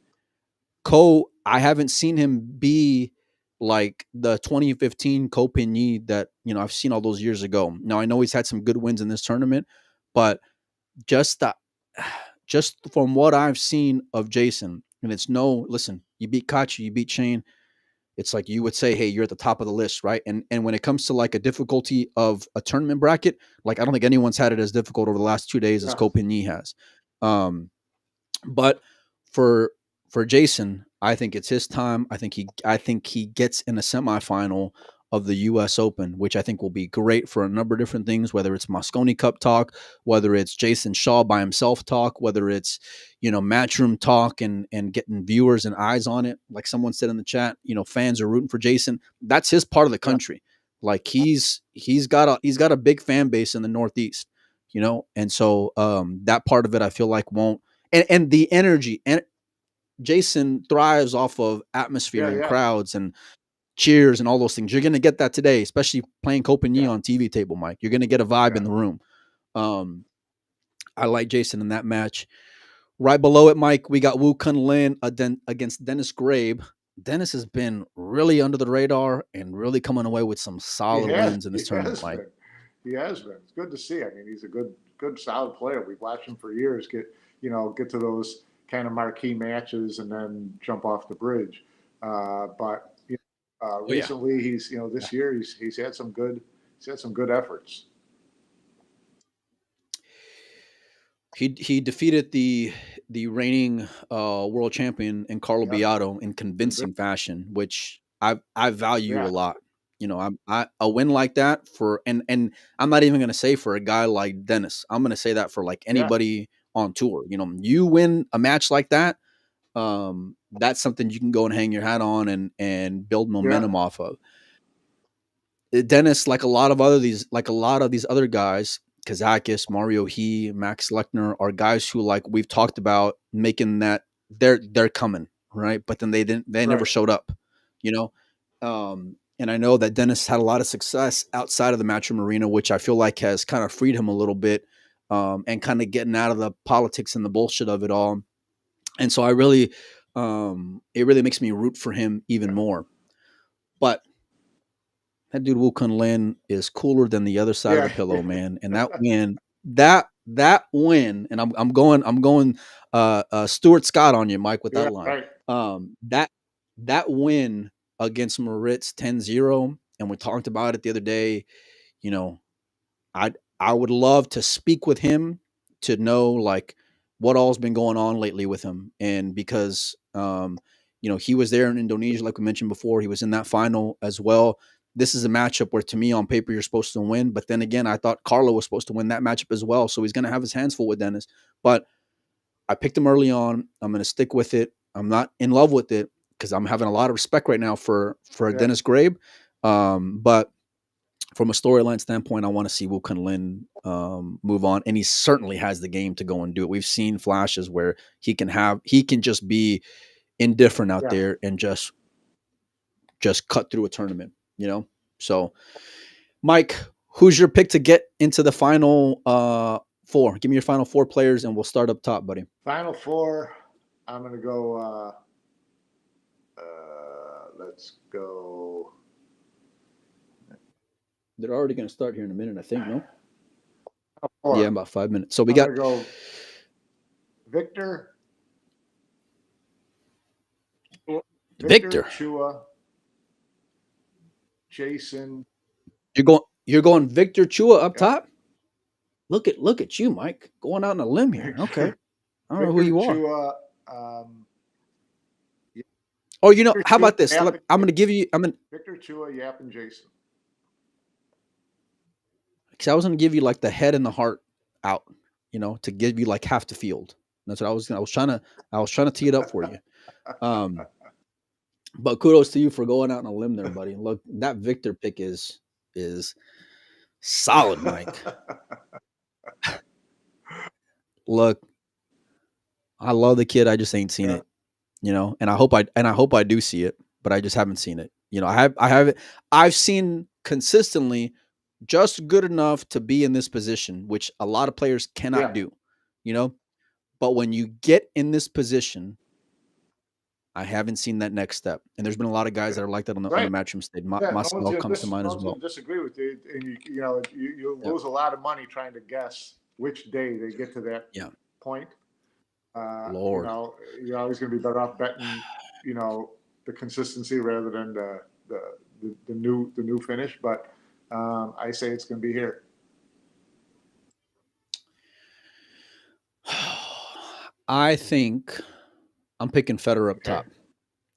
I haven't seen him be like the 2015 Copigny that, I've seen all those years ago. Now I know he's had some good wins in this tournament, but just from what I've seen of Jason, and it's listen, you beat Kachi, you beat Shane. It's like you would say, hey, you're at the top of the list, right? And when it comes to like a difficulty of a tournament bracket, like I don't think anyone's had it as difficult over the last 2 days as Copigny has. But for Jason, I think it's his time. I think he gets in a semifinal of the U.S. Open, which I think will be great for a number of different things, whether it's Moscone Cup talk, whether it's Jason Shaw by himself talk, whether it's, Matchroom talk and getting viewers and eyes on it. Like someone said in the chat, fans are rooting for Jason. That's his part of the country. Like he's got a big fan base in the Northeast, and so that part of it I feel like won't, and the energy, and Jason thrives off of atmosphere and crowds and cheers and all those things. You're going to get that today, especially playing Copigny on TV table, Mike. You're going to get a vibe in the room. I like Jason in that match. Right below it, Mike, we wu Kunlin against Dennis Grabe. Dennis has been really under the radar and really coming away with some solid wins in this tournament, Mike. He has been. It's good to see. I mean, he's a good, solid player. We've watched him for years get to those kind of marquee matches and then jump off the bridge. But recently, he's this year he's had some good efforts. He defeated the reigning world champion in Carlo Beato in convincing fashion, which I value a lot. A win like that and I'm not even going to say for a guy like Dennis. I'm going to say that for like anybody on tour. You win a match like that. That's something you can go and hang your hat on and build momentum off of. Dennis, like a lot of these other guys, Kazakis, Mario He, Max Lechner, are guys who, like we've talked about, making that they're coming, right? But then they never showed up, and I know that Dennis had a lot of success outside of the Matchroom arena, which I feel like has kind of freed him a little bit, and kind of getting out of the politics and the bullshit of it all. And so it really makes me root for him even more. But that dude wu Kunlin is cooler than the other side of the pillow, man. And that win, and I'm going Stuart Scott on you, Mike, with that line. Right. That win against Moritz 10-0, and we talked about it the other day. I would love to speak with him to know like what all's been going on lately with him, and because he was there in Indonesia, like we mentioned before. He was in that final as well. This is a matchup where, to me, on paper, you're supposed to win. But then again, I thought Carlo was supposed to win that matchup as well. So he's going to have his hands full with Dennis. But I picked him early on. I'm going to stick with it. I'm not in love with it because I'm having a lot of respect right now for Dennis Grabe. But from a storyline standpoint, I want to see wu Kunlin move on. And he certainly has the game to go and do it. We've seen flashes where he can just be indifferent out there and just cut through a tournament. So Mike, who's your pick to get into the final four? Give me your final four players and we'll start up top, buddy. Final four. I'm going to go. Let's go. They're already going to start here in a minute, I think. No. Four. Yeah, about 5 minutes. So we I'm got going to go Victor. Victor. Chua. Jason. You're going Victor Chua up top. Look at you, Mike, going out on a limb here. Okay, I don't know who you are. Chua, oh, you know, how about this? I'm going to give you. Victor Chua, Yap, and Jason. Because I was going to give you like the head and the heart out, you know, to give you like half the field. That's what I was trying to tee it up for you. But kudos to you for going out on a limb there, buddy. Look, that Victor pick is solid, Mike. Look, I love the kid. I just ain't seen it, you know, and I hope I do see it, but I just haven't seen it. You know, I've seen consistently just good enough to be in this position, which a lot of players cannot do, you know. But when you get in this position, I haven't seen that next step. And there's been a lot of guys that are like that on the Matchroom stage. Moscone comes to mind as well. Disagree with you, and you lose a lot of money trying to guess which day they get to that point. Lord, you know, you're always going to be better off betting, you know, the consistency rather than the new finish. But I say it's going to be here. I think I'm picking Federer up top.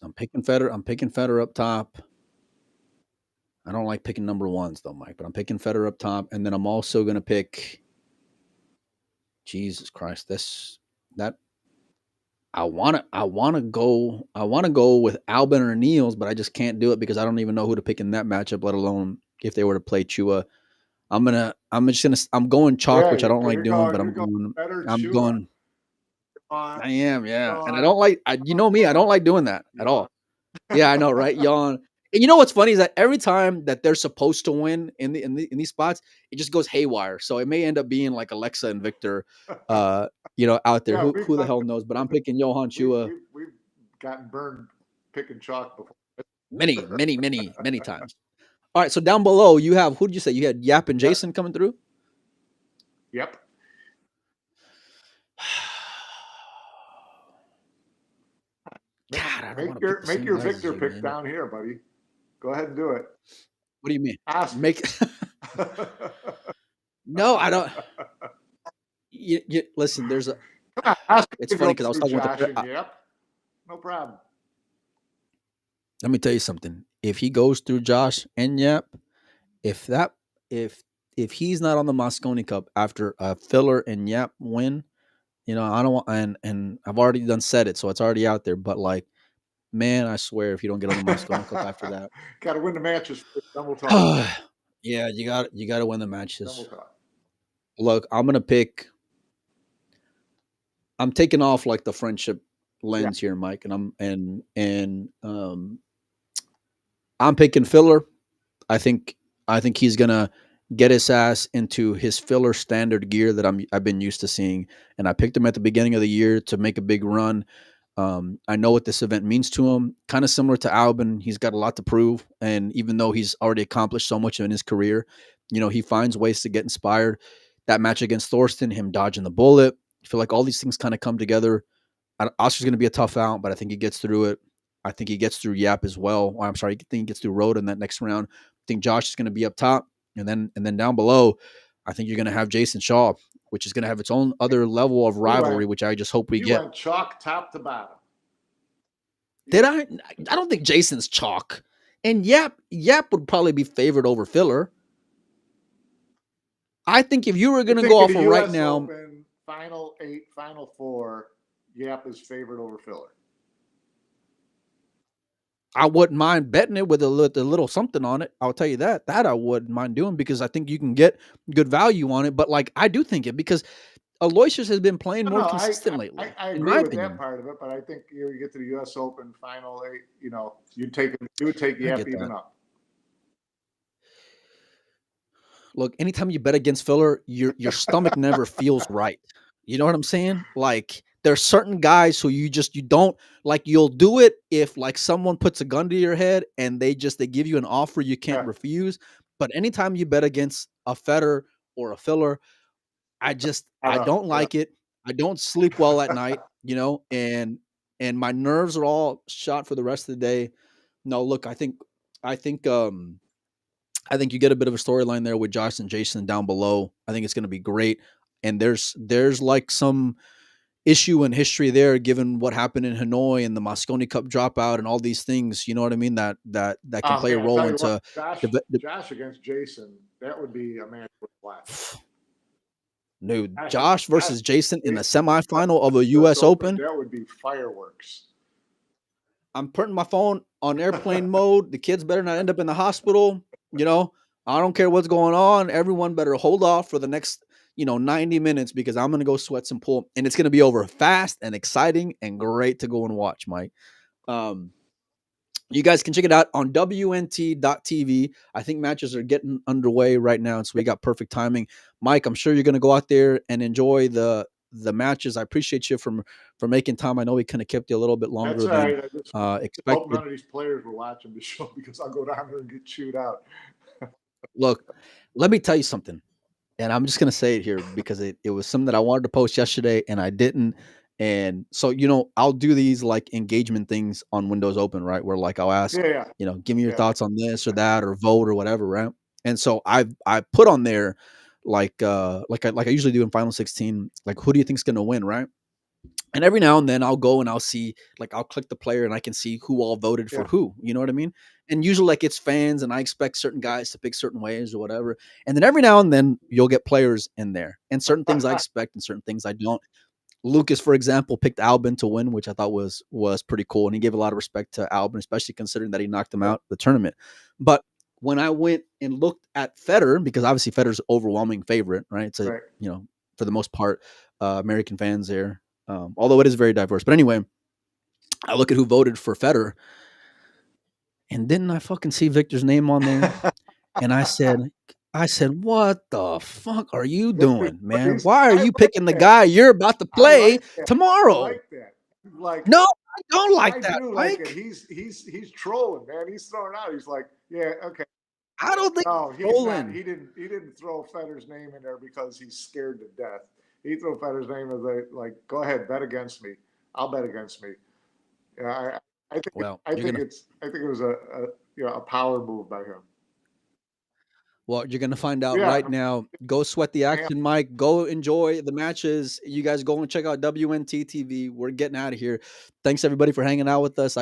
I'm picking Federer up top. I don't like picking number ones though, Mike, but I'm picking Federer up top, and then I'm also going to pick. Jesus Christ, I want to go with Albin or Niels, but I just can't do it because I don't even know who to pick in that matchup, let alone if they were to play Chua. I'm going chalk, which I don't like doing, but I'm going. I am, yeah. And I don't like, you know me, I don't like doing that at all. Yeah, I know, right? Yawn. And you know what's funny is that every time that they're supposed to win in these spots, it just goes haywire. So it may end up being like Alexa and Victor, you know, out there. Who the hell knows? But I'm picking Johan Chua. We've gotten burned picking chalk before. Many times. All right, so down below you have, who did you say? You had Yap and Jason coming through? Yep. God, make your Victor pick man. Down here, buddy. Go ahead and do it. What do you mean? Ask make. No, I don't. You listen. There's a. It's funny because I was talking with the. Yep. No problem. Let me tell you something. If he goes through Josh and Yap, if he's not on the Moscone Cup after a Filler and Yap win, you know, I don't want, and I've already said it, so it's already out there. But like, man, I swear, if you don't get on the Moscone Cup after that, got to win the matches. Then we'll talk. Yeah, you got to win the matches. Look, I'm taking off like the friendship lens here, Mike, and I'm picking Filler. I think he's gonna get his ass into his Filler standard gear that I've been used to seeing, and I picked him at the beginning of the year to make a big run. I know what this event means to him. Kind of similar to Albin, he's got a lot to prove, and even though he's already accomplished so much in his career, you know, he finds ways to get inspired. That match against Thorsten, him dodging the bullet, I feel like all these things kind of come together. Oscar's going to be a tough out, but I think he gets through it. I think he gets through Yap as well. I'm sorry, I think he gets through Roda in that next round. I think Josh is going to be up top, and then down below, I think you're going to have Jason Shaw, which is going to have its own other level of rivalry, which I just hope we get. Went chalk top to bottom. Did I? I don't think Jason's chalk, and Yap would probably be favored over Filler. I think if you were going to go off of right now, Open, Final 8, Final 4, Yap is favored over Filler. I wouldn't mind betting it with a little something on it. I'll tell you that I wouldn't mind doing, because I think you can get good value on it. But like, I do think it, because Aloysius has been playing more consistent lately. I agree with that part of it, but I think you get to the U.S. Open Final 8, you know, you would take Yap even up. Look, anytime you bet against Filler, your stomach never feels right. You know what I'm saying? Like, there's certain guys who you don't like. You'll do it if like someone puts a gun to your head and they give you an offer you can't Yeah. refuse. But anytime you bet against a Federer or a Filler, I don't Yeah. like it. I don't sleep well at night, and my nerves are all shot for the rest of the day. No, look, I think I think you get a bit of a storyline there with Josh and Jason down below. I think it's going to be great. And there's like some issue in history there, given what happened in Hanoi and the Moscone Cup dropout and all these things. You know what I mean? That can play a Man, I tell role you what, into Josh against Jason, that would be a match with class. Dude, Josh versus Jason in the semifinal of a U.S. Open. That would be fireworks. I'm putting my phone on airplane mode. The kids better not end up in the hospital. I don't care what's going on. Everyone better hold off for the next, 90 minutes, because I'm going to go sweat some pool, and it's going to be over fast and exciting and great to go and watch, Mike. You guys can check it out on WNT.tv. I think matches are getting underway right now, so we got perfect timing. Mike, I'm sure you're going to go out there and enjoy the matches. I appreciate you for making time. I know we kind of kept you a little bit longer than expected. Hope none of these players were watching the show, because I'll go down there and get chewed out. Look, let me tell you something, and I'm just going to say it here because it was something that I wanted to post yesterday and I didn't. And so, I'll do these like engagement things on Windows Open, right? Where like I'll ask, give me your thoughts on this or that, or vote or whatever, right? And so I put on there like I usually do in Final 16, like, who do you think's going to win, right? And every now and then I'll go and I'll see, like, I'll click the player and I can see who all voted for who, you know what I mean? And usually like it's fans and I expect certain guys to pick certain ways or whatever. And then every now and then you'll get players in there and certain things I expect and certain things I don't. Lucas, for example, picked Albin to win, which I thought was pretty cool. And he gave a lot of respect to Albin, especially considering that he knocked him out the tournament. But when I went and looked at Federer, because obviously Federer's overwhelming favorite, right? It's a, for the most part, American fans there. Although it is very diverse. But anyway, I look at who voted for Federer, and didn't I fucking see Victor's name on there? And I said, what the fuck are you doing, man? Why are you picking the guy you're about to play tomorrow? I like that. Like, no, I don't like that. Like it. He's trolling, man. He's throwing out. He's like, yeah, okay. I don't think he's not. He didn't throw Federer's name in there because he's scared to death. He threw Federer's name as like, go ahead, bet against me. I'll bet against me. Yeah, I think it was a power move by him. Well, you're going to find out right now. Go sweat the action, Mike. Go enjoy the matches. You guys go and check out WNT TV. We're getting out of here. Thanks, everybody, for hanging out with us.